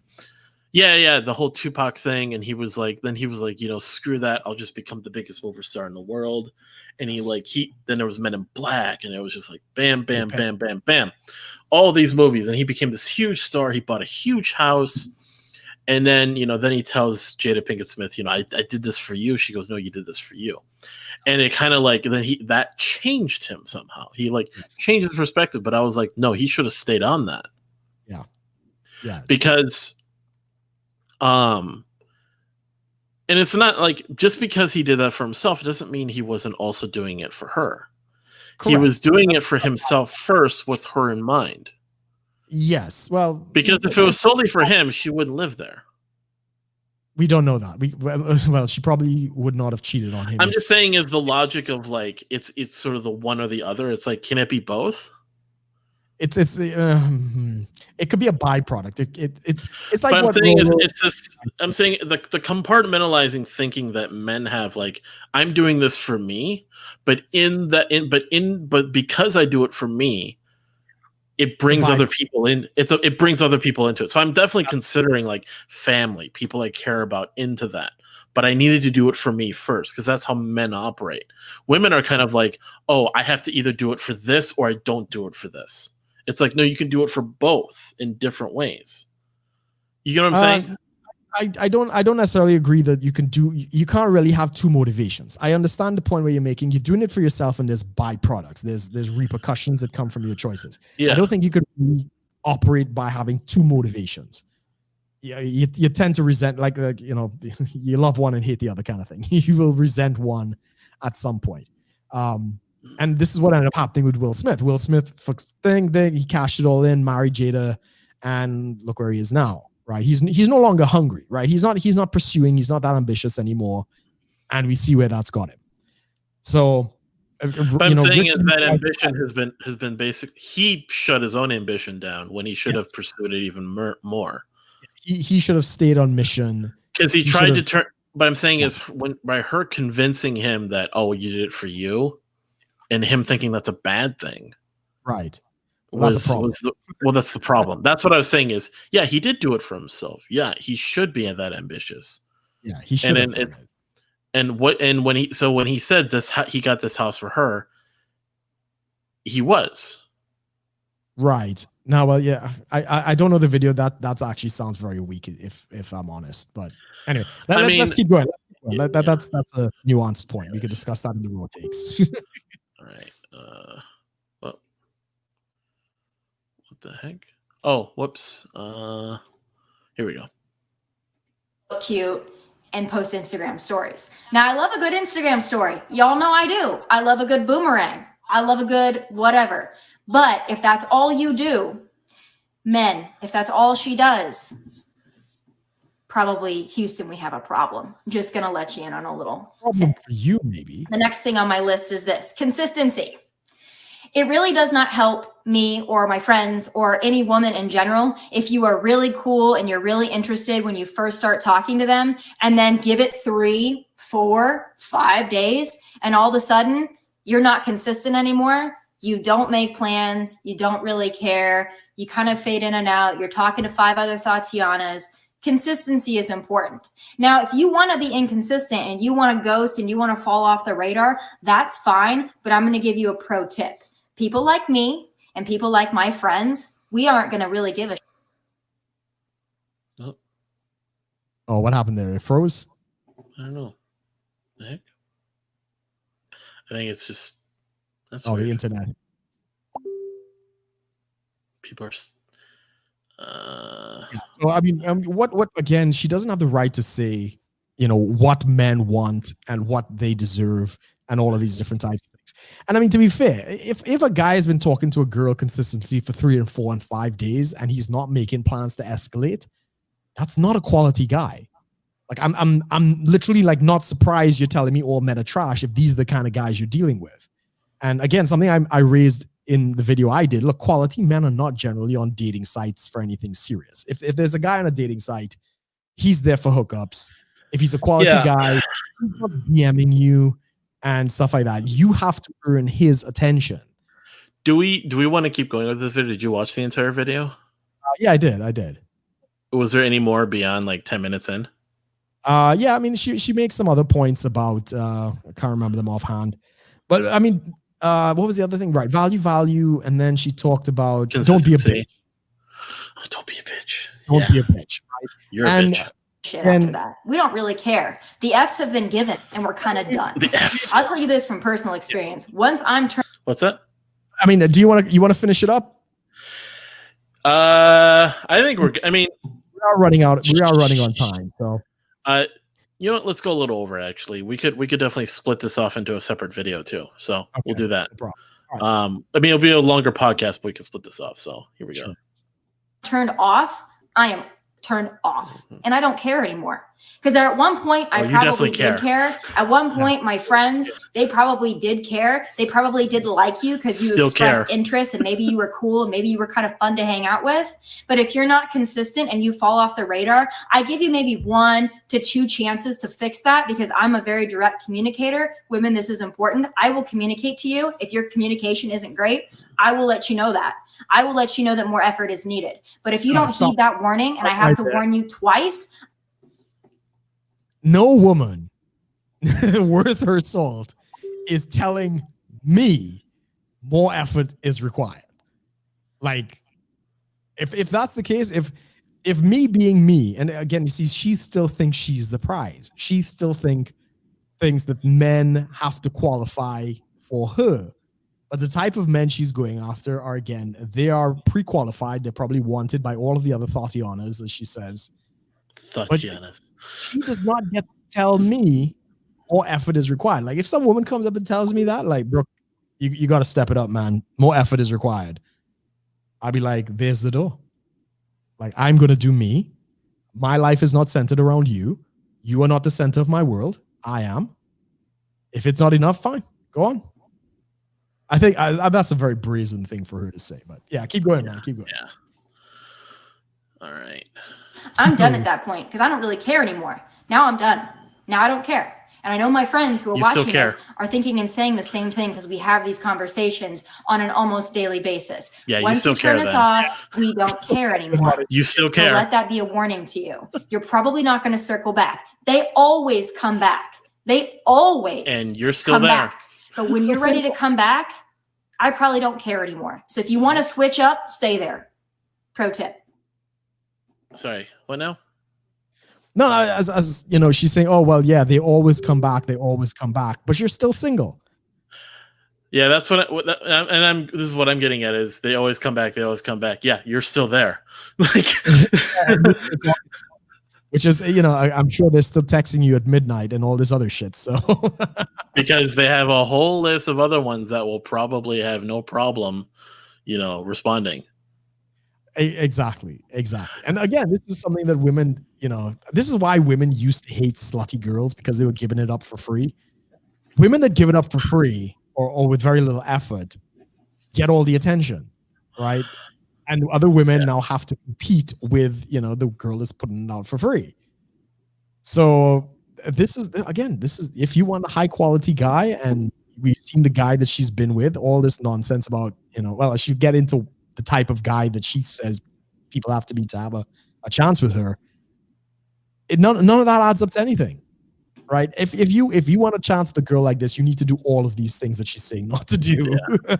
the whole Tupac thing, and he was like, screw that, I'll just become the biggest movie star in the world, and then there was Men in Black, and it was just like bam, bam, bam, bam, bam, all these movies, and he became this huge star. He bought a huge house. And then, then he tells Jada Pinkett Smith, I did this for you. She goes, no, you did this for you. And it kind of like, then that changed him somehow. He changed his perspective. But I was like, no, he should have stayed on that. Yeah. Because And it's not like just because he did that for himself, it doesn't mean he wasn't also doing it for her. Correct. He was doing it for himself first with her in mind. Yes. Well, because if it was solely for him, she wouldn't live there. We don't know that. Well, she probably would not have cheated on him. I'm just saying, is the logic of like it's sort of the one or the other. It's like, can it be both? It could be a byproduct. It's like but what I'm saying is it's this. I'm saying the compartmentalizing thinking that men have, like, I'm doing this for me, but because I do it for me, it brings other people in. It brings other people into it. So I'm definitely considering like family, people I care about into that. But I needed to do it for me first because that's how men operate. Women are kind of like, oh, I have to either do it for this or I don't do it for this. It's like, no, you can do it for both in different ways. You know what I'm saying? I don't necessarily agree that you can't really have two motivations. I understand the point where you're making. You're doing it for yourself, and there's byproducts. There's repercussions that come from your choices. Yeah. I don't think you could really operate by having two motivations. Yeah, you tend to resent, like you love one and hate the other kind of thing. You will resent one at some point. And this is what ended up happening with Will Smith. Will Smith he cashed it all in, married Jada, and look where he is now. Right, he's no longer hungry. Right, he's not pursuing. He's not that ambitious anymore, and we see where that's got him. So, what I'm saying is that ambition has been basic. He shut his own ambition down when he should have pursued it even more. He should have stayed on mission because he tried to turn. But I'm saying is by her convincing him that, oh, you did it for you, and him thinking that's a bad thing. Right. That's the problem. That's what I was saying is, yeah, he did do it for himself. Yeah, he should be that ambitious. Yeah, he should. And when he said this, he got this house for her. He was right now. Well, yeah, I don't know the video. That actually sounds very weak, if I'm honest. But anyway, let's keep going. That's a nuanced point. We could discuss that in the raw takes. All right. The heck? Oh, whoops. Here we go. Cute and post Instagram stories. Now, I love a good Instagram story. Y'all know I do. I love a good boomerang. I love a good whatever. But if that's all you do, men, if that's all she does, probably Houston, we have a problem. I'm just going to let you in on a little problem for you, maybe. The next thing on my list is this: consistency. It really does not help me or my friends or any woman in general if you are really cool and you're really interested when you first start talking to them, and then give it 3, 4, 5 days, and all of a sudden you're not consistent anymore. You don't make plans. You don't really care. You kind of fade in and out. You're talking to 5 other Tatianas. Consistency is important. Now, if you want to be inconsistent and you want to ghost and you want to fall off the radar, that's fine. But I'm going to give you a pro tip. People like me and people like my friends, we aren't going to really give a shit. Oh, what happened there? It froze? I don't know. The heck? I think it's just... That's weird. The internet. People are... So, I mean, what again, she doesn't have the right to say, what men want and what they deserve and all of these different types of things. And I mean, to be fair, if a guy has been talking to a girl consistently for 3 and 4 and 5 days and he's not making plans to escalate, that's not a quality guy. Like I'm literally like not surprised you're telling me all men are trash if these are the kind of guys you're dealing with. And again, something I raised in the video I did, look, quality men are not generally on dating sites for anything serious. If there's a guy on a dating site, he's there for hookups. If he's a quality guy, he's not DMing you and stuff like that. You have to earn his attention. Do we want to keep going with this video? Did you watch the entire video? Yeah, I did. Was there any more beyond like 10 minutes in? Yeah, I mean, she makes some other points about, I can't remember them offhand. But I mean, what was the other thing? Right. Value. And then she talked about don't be a bitch. Oh, don't be a bitch. Don't be a bitch. Right? You're a bitch. Shit after that. We don't really care. The F's have been given and we're kind of done. The F's. I'll tell you this from personal experience. Once I'm What's that? I mean, do you want to finish it up? I think are running out. We are running on time. So, you know what? Let's go a little over. Actually, we could definitely split this off into a separate video too. So we'll do that. No right. I mean, it'll be a longer podcast, but we can split this off. So here we go. Turned off. I am turned off, and I don't care anymore. Because at one point, I probably did care. At one point, my friends, they probably did care. They probably did like you because you expressed interest, and maybe you were cool, and maybe you were kind of fun to hang out with. But if you're not consistent and you fall off the radar, I give you maybe 1 to 2 chances to fix that, because I'm a very direct communicator. Women, this is important. I will communicate to you. If your communication isn't great, I will let you know that. I will let you know that more effort is needed. But if you don't heed that warning, and I have to warn you twice. No woman worth her salt is telling me more effort is required. Like, if that's the case, if me being me, and again, you see, she still thinks she's the prize. She still thinks that men have to qualify for her. But the type of men she's going after are, again, they are pre-qualified. They're probably wanted by all of the other Thotianas, as she says. Thotianas. She does not get to tell me more effort is required. Like, if some woman comes up and tells me that, like, Brooke, you got to step it up, man. More effort is required. I'd be like, there's the door. Like, I'm going to do me. My life is not centered around you. You are not the center of my world. I am. If it's not enough, fine. Go on. I think that's a very brazen thing for her to say. But yeah, keep going, man. Keep going. Yeah. All right. I'm done at that point because I don't really care anymore. Now I'm done. Now I don't care. And I know my friends who are watching this are thinking and saying the same thing because we have these conversations on an almost daily basis. Yeah, Once you turn us off, we don't care anymore. You still care. So let that be a warning to you. You're probably not going to circle back. They always come back. They always and you're still there. Back. But when you're ready to come back, I probably don't care anymore. So if you want to switch up, stay there. Pro tip. Sorry, what now? No, as you know, she's saying, oh, well, yeah, they always come back. They always come back. But you're still single. Yeah, that's what this is what I'm getting at is they always come back. They always come back. Yeah, you're still there. Like, which is, you know, I'm sure they're still texting you at midnight and all this other shit. So because they have a whole list of other ones that will probably have no problem, you know, responding. Exactly. And again, this is something that women, you know, this is why women used to hate slutty girls, because they were giving it up for free. Women that give it up for free or with very little effort get all the attention, right? And other women now have to compete with, you know, the girl that's putting it out for free. So this is if you want a high quality guy, and we've seen the guy that she's been with, all this nonsense about, you know, well, she'll get into the type of guy that she says people have to be to have a chance with her. None of that adds up to anything, right? If you want a chance with a girl like this, you need to do all of these things that she's saying not to do. Yeah.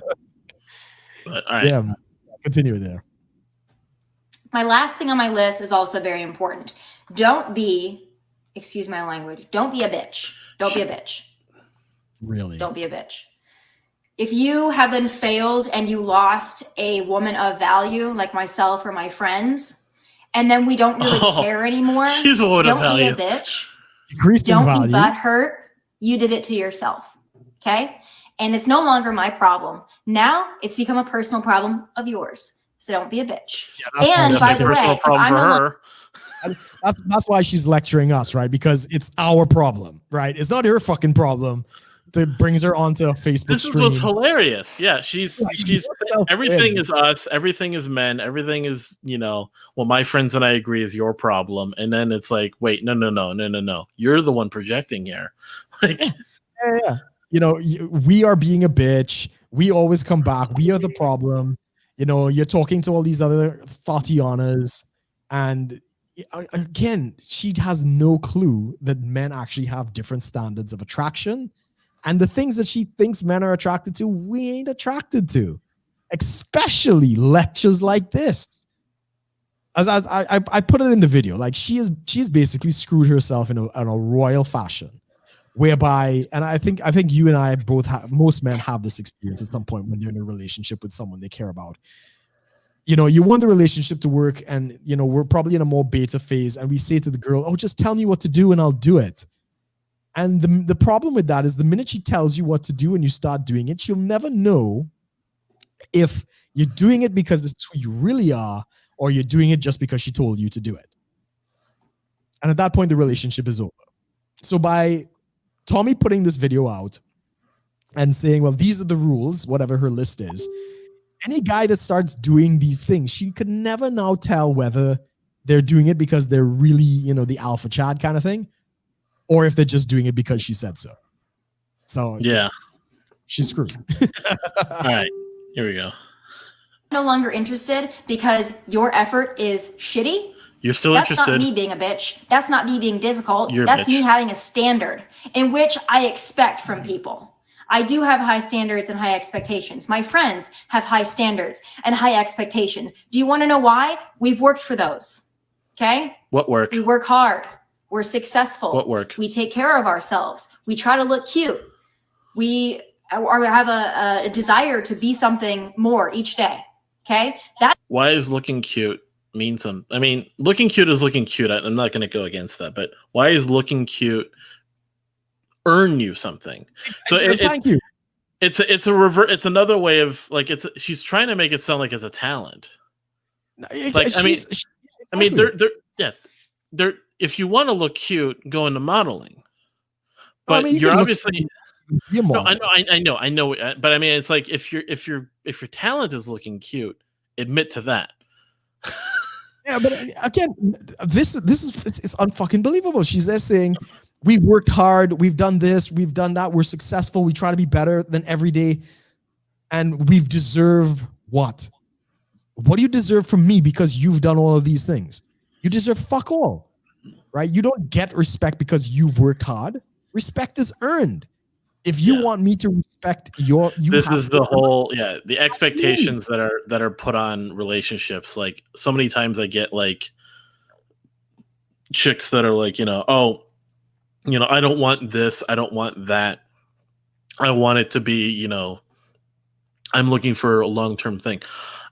But all right. Yeah, continue there. My last thing on my list is also very important. Don't be, excuse my language, don't be a bitch. Don't be a bitch. Really? Don't be a bitch. If you have been failed and you lost a woman of value like myself or my friends, and then we don't really care anymore, she's a woman of value. Don't be a bitch. Don't be butthurt. You did it to yourself. Okay? And it's no longer my problem. Now it's become a personal problem of yours. So don't be a bitch. Yeah, and by the way, problem for her. That's why she's lecturing us, right? Because it's our problem, right? It's not her fucking problem. That brings her onto a Facebook This is stream. what's hilarious. Yeah, she's everything is us, everything is men, everything is, you know, well, my friends and I agree is your problem. And then it's like, wait, no. You're the one projecting here. Like, yeah. You know, we are being a bitch. We always come back. We are the problem. You know, you're talking to all these other Thotianas, and again, she has no clue that men actually have different standards of attraction. And the things that she thinks men are attracted to, we ain't attracted to, especially lectures like this. As I put it in the video, like she's basically screwed herself in a royal fashion, whereby, and I think you and I both have, most men have this experience at some point when they're in a relationship with someone they care about. you want the relationship to work, and we're probably in a more beta phase, and we say to the girl, oh, just tell me what to do and I'll do it. And the problem with that is the minute she tells you what to do and you start doing it, she'll never know if you're doing it because it's who you really are, or you're doing it just because she told you to do it. And at that point, the relationship is over. So by Tomi putting this video out and saying, well, these are the rules, whatever her list is, any guy that starts doing these things, she could never now tell whether they're doing it because they're really, the alpha chad kind of thing, or if they're just doing it because she said so. So yeah, she's screwed. All right, here we go. No longer interested because your effort is shitty. You're still That's interested. That's not me being a bitch. That's not me being difficult. You're That's a bitch. me having a standard in which I expect from people. I do have high standards and high expectations. My friends have high standards and high expectations. Do you want to know why? We've worked for those. Okay? What work? We work hard. We're successful. What work? We take care of ourselves. We try to look cute. We have a desire to be something more each day. Okay? Why is looking cute mean something? I mean, looking cute is looking cute. I'm not going to go against that, but why is looking cute earn you something? So thank you. It's a revert. It's another way of like she's trying to make it sound like it's a talent. Like I mean, they're if you want to look cute, go into modeling. But you're obviously no, I know, but I mean, it's like if your talent is looking cute, admit to that. Yeah, but again, this is it's unfucking believable. She's there saying, we've worked hard, we've done this, we've done that, we're successful, we try to be better than every day, and we've deserved what? What do you deserve from me because you've done all of these things? You deserve fuck all, right? You don't get respect because you've worked hard. Respect is earned. If you want me to respect this is the whole the expectations that are put on relationships. Like so many times I get like chicks that are like, oh, I don't want this, I don't want that. I want it to be, I'm looking for a long-term thing.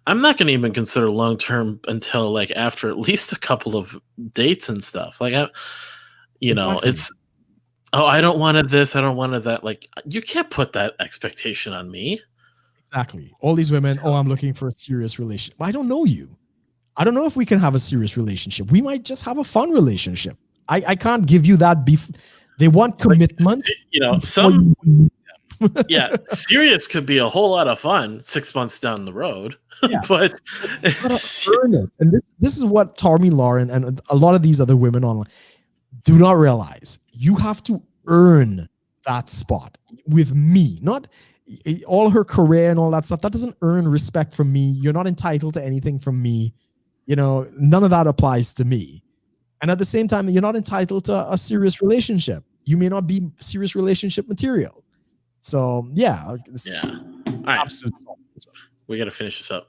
I'm not going to even consider long-term until like after at least a couple of dates and stuff. Like exactly. It's I don't want this, I don't want that. Like, you can't put that expectation on me. Exactly. All these women, I'm looking for a serious relationship. I don't know you. I don't know if we can have a serious relationship. We might just have a fun relationship. I can't give you that beef. They want commitment. Serious could be a whole lot of fun 6 months down the road. Yeah. But earn it. And this is what Tomi, Lahren, and a lot of these other women online do not realize. You have to earn that spot with me, not all her career and all that stuff. That doesn't earn respect from me. You're not entitled to anything from me. None of that applies to me. And at the same time, you're not entitled to a serious relationship. You may not be serious relationship material. So, All right. We got to finish this up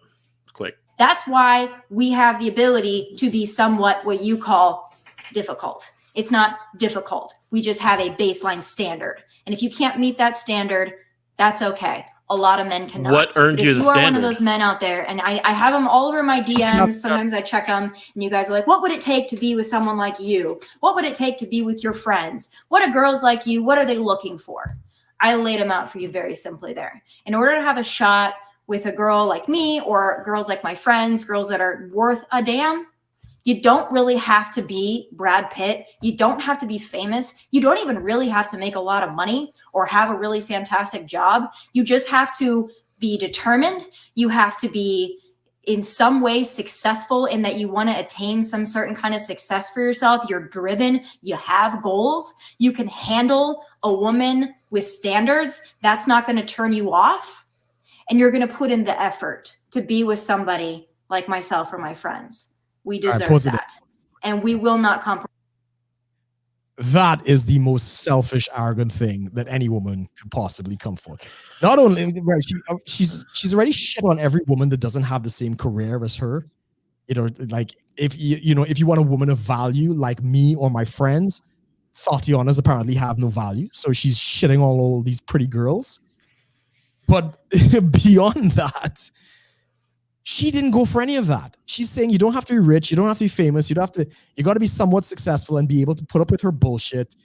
quick. That's why we have the ability to be somewhat what you call difficult. It's not difficult. We just have a baseline standard. And if you can't meet that standard, that's okay. A lot of men cannot. What earned you the standard? If you are one of those men out there, and I have them all over my DMs, sometimes I check them, and you guys are like, what would it take to be with someone like you? What would it take to be with your friends? What are girls like you? What are they looking for? I laid them out for you very simply there. In order to have a shot with a girl like me or girls like my friends, girls that are worth a damn, you don't really have to be Brad Pitt. You don't have to be famous. You don't even really have to make a lot of money or have a really fantastic job. You just have to be determined. You have to be in some way successful in that you want to attain some certain kind of success for yourself. You're driven. You have goals. You can handle a woman with standards. That's not going to turn you off. And you're going to put in the effort to be with somebody like myself or my friends. We deserve that. And we will not compromise. That is the most selfish, arrogant thing that any woman could possibly come for. Not only, right, she's already shit on every woman that doesn't have the same career as her. Like if you want a woman of value like me or my friends, Thotionas apparently have no value. So she's shitting on all these pretty girls. But beyond that, She didn't go for any of that. She's saying you don't have to be rich, you don't have to be famous, you got to be somewhat successful and be able to put up with her bullshit.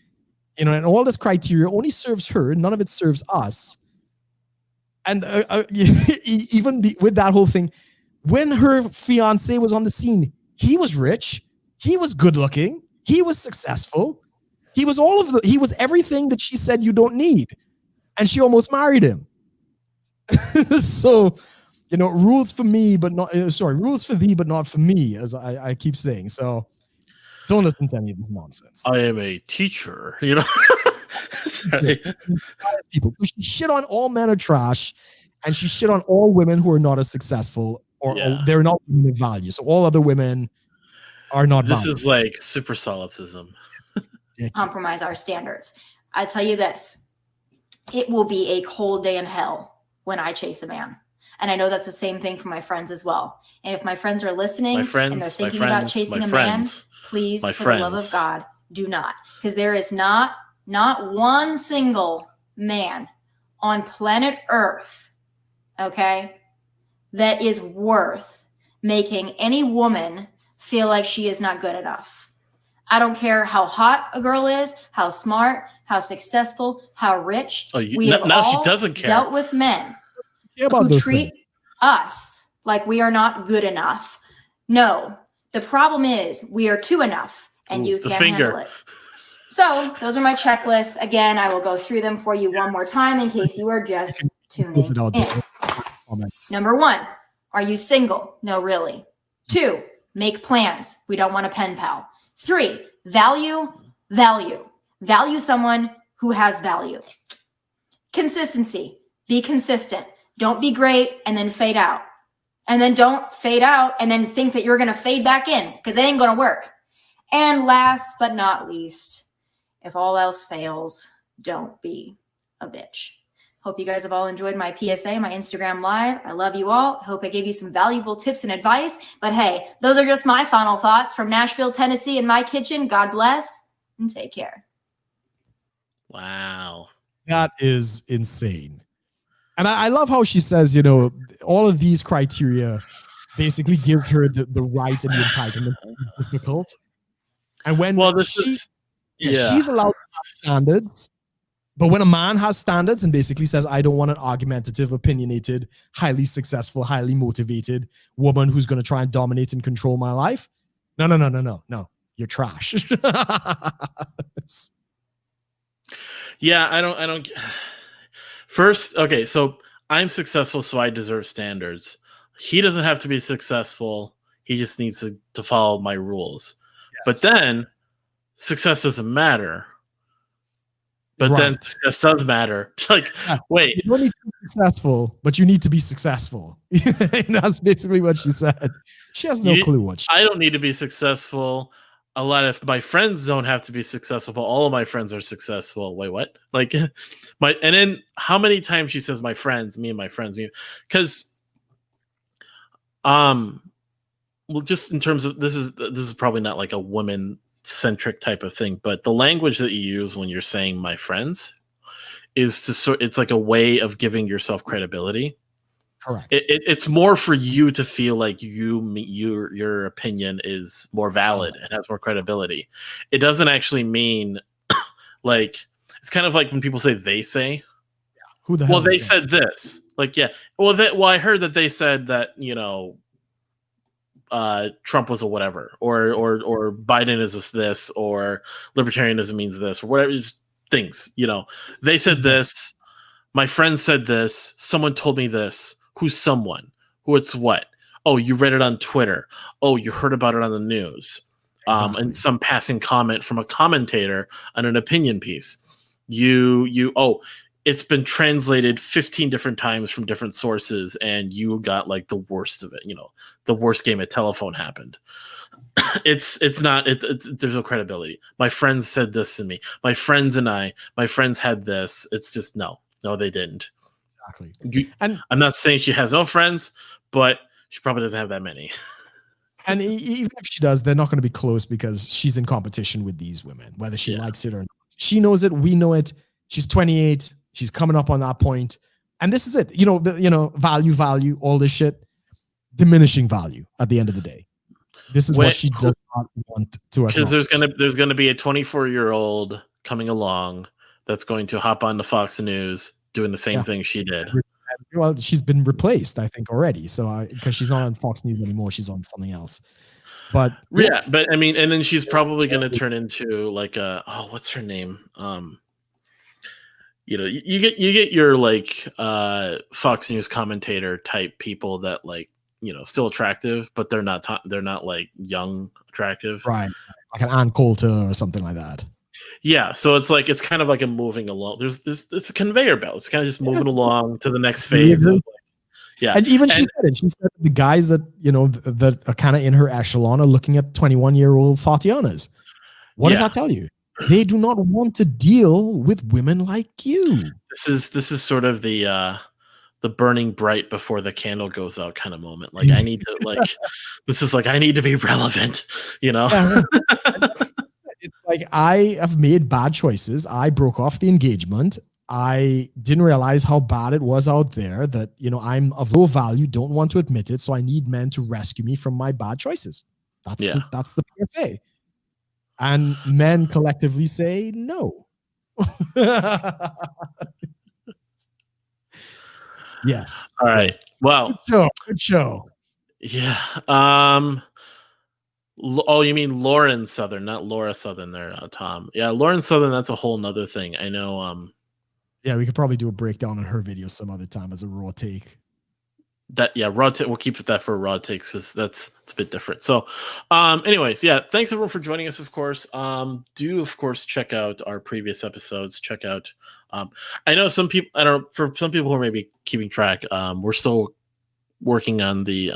And all this criteria only serves her. None of it serves us. And even with that whole thing, when her fiance was on the scene, he was rich, he was good looking, he was successful, he was everything that she said you don't need, and she almost married him. So, rules for me, but not rules for thee, but not for me, as I keep saying. So, don't listen to any of this nonsense. I am a teacher, People. She shit on all men are trash, and she shit on all women who are not as successful or they're not women of value. So all other women are not. This is like super solipsism. Compromise our standards. I tell you this: it will be a cold day in hell when I chase a man. And I know that's the same thing for my friends as well. And if my friends are listening and they're thinking about chasing a man, please, for the love of God, do not. Because there is not one single man on planet Earth, okay, that is worth making any woman feel like she is not good enough. I don't care how hot a girl is, how smart, how successful, how rich. We have all dealt with men who treat us like we are not good enough. No, the problem is we are too enough, and you can't handle it. So those are my checklists. Again, I will go through them for you one more time in case you are just tuning in. Number 1, are you single? No, really. 2, make plans. We don't want a pen pal. 3, value someone who has value. Consistency. Be consistent. Don't be great and then fade out. And then don't fade out and then think that you're going to fade back in, because it ain't going to work. And last but not least, if all else fails, don't be a bitch. Hope you guys have all enjoyed my PSA, my Instagram Live. I love you all. I hope I gave you some valuable tips and advice. But hey, those are just my final thoughts from Nashville, Tennessee, in my kitchen. God bless and take care. Wow. That is insane. And I love how she says, all of these criteria basically gives her the right and the entitlement to be difficult. And when she's allowed to have standards, but when a man has standards and basically says, I don't want an argumentative, opinionated, highly successful, highly motivated woman who's going to try and dominate and control my life. No. You're trash. Yeah, I don't. First, okay, so I'm successful, so I deserve standards. He doesn't have to be successful. He just needs to follow my rules. Yes. But then success doesn't matter. But then success does matter. It's like, wait. You don't need to be successful, but you need to be successful. That's basically what she said. She has no clue what she I don't need to be successful. A lot of my friends don't have to be successful, but all of my friends are successful. Wait, what? Like and then how many times she says my friends, me and my friends, me, because well, just in terms of this is probably not like a woman centric type of thing, but the language that you use when you're saying my friends is it's like a way of giving yourself credibility. Correct. It's more for you to feel like your opinion is more valid and has more credibility. It doesn't actually mean like, it's kind of like when people say they say. Who the hell? Well, they said this. Like, yeah. Well, I heard that they said that Trump was a whatever, or Biden is this, or libertarianism means this, or whatever things. They said this. My friend said this. Someone told me this. Who's someone? Who it's what? Oh, you read it on Twitter. Oh, you heard about it on the news. Exactly. And some passing comment from a commentator on an opinion piece. It's been translated 15 different times from different sources, and you got like the worst of it. The worst game of telephone happened. It's there's no credibility. My friends said this to me. My friends had this. It's just no, they didn't. Exactly. And I'm not saying she has no friends, but she probably doesn't have that many. And even if she does, they're not going to be close because she's in competition with these women, whether she likes it or not. She knows it. We know it. She's 28. She's coming up on that point. And this is it. Value, all this shit. diminishing value at the end of the day. This is what she does not want to because acknowledge. there's gonna be a 24-year-old coming along that's going to hop on the Fox News doing the same thing she did. Well, she's been replaced, I think, already. So because she's not on Fox News anymore, she's on something else. But but I mean, and then she's probably going to turn into like what's her name? You get your like Fox News commentator type people that like still attractive, but they're not like young attractive, right? Like an Ann Coulter or something like that. Yeah, so it's kind of like a moving along. It's a conveyor belt. It's kind of just moving along to the next phase. And even she said the guys that that are kind of in her echelon are looking at 21-year-old Fatianas. What does that tell you? They do not want to deal with women like you. This is sort of the burning bright before the candle goes out kind of moment. Like I need to this is like I need to be relevant, Yeah. It's like I have made bad choices. I broke off the engagement. I didn't realize how bad it was out there, that I'm of low value, don't want to admit it, so I need men to rescue me from my bad choices. That's the PSA. And men collectively say no. Yes. All right. Well, good show. Yeah. Oh, you mean Lauren Southern, not Laura Southern there, Tom. Yeah, Lauren Southern, that's a whole nother thing. I know. Yeah, we could probably do a breakdown on her video some other time as a raw take. Raw take. We'll keep that for raw takes because it's a bit different. So, anyways, thanks everyone for joining us. Of course, do of course check out our previous episodes. Check out. I know some people. I don't know, for some people who are maybe keeping track. We're still working on the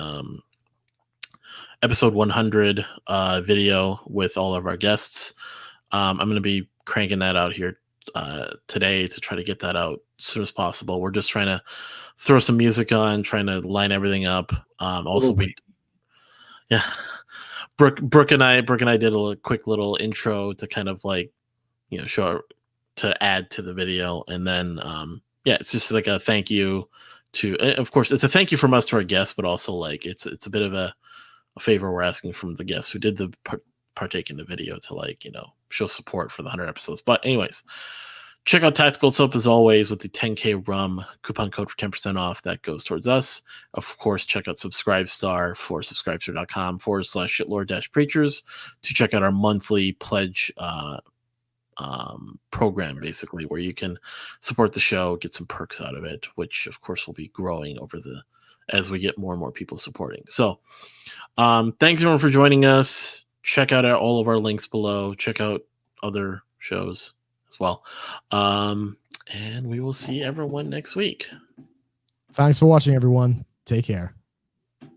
episode 100 video with all of our guests. I'm going to be cranking that out here today to try to get that out as soon as possible. We're just trying to throw some music on, trying to line everything up. Also, Brooke and I did a quick little intro to kind of like show to add to the video, and then it's just like a thank you to. Of course, it's a thank you from us to our guests, but also like it's a bit of a favor we're asking from the guests who did the partake in the video to show support for the 100 episodes. But anyways, check out Tactical Soap as always with the 10K Rum coupon code for 10% off. That goes towards us. Of course, check out Subscribestar for subscribestar.com/shitlord-preachers to check out our monthly pledge program, basically, where you can support the show, get some perks out of it, which of course will be growing as we get more and more people supporting. So thanks everyone for joining us. Check out all of our links below. Check out other shows as well. And we will see everyone next week. Thanks for watching, everyone. Take care.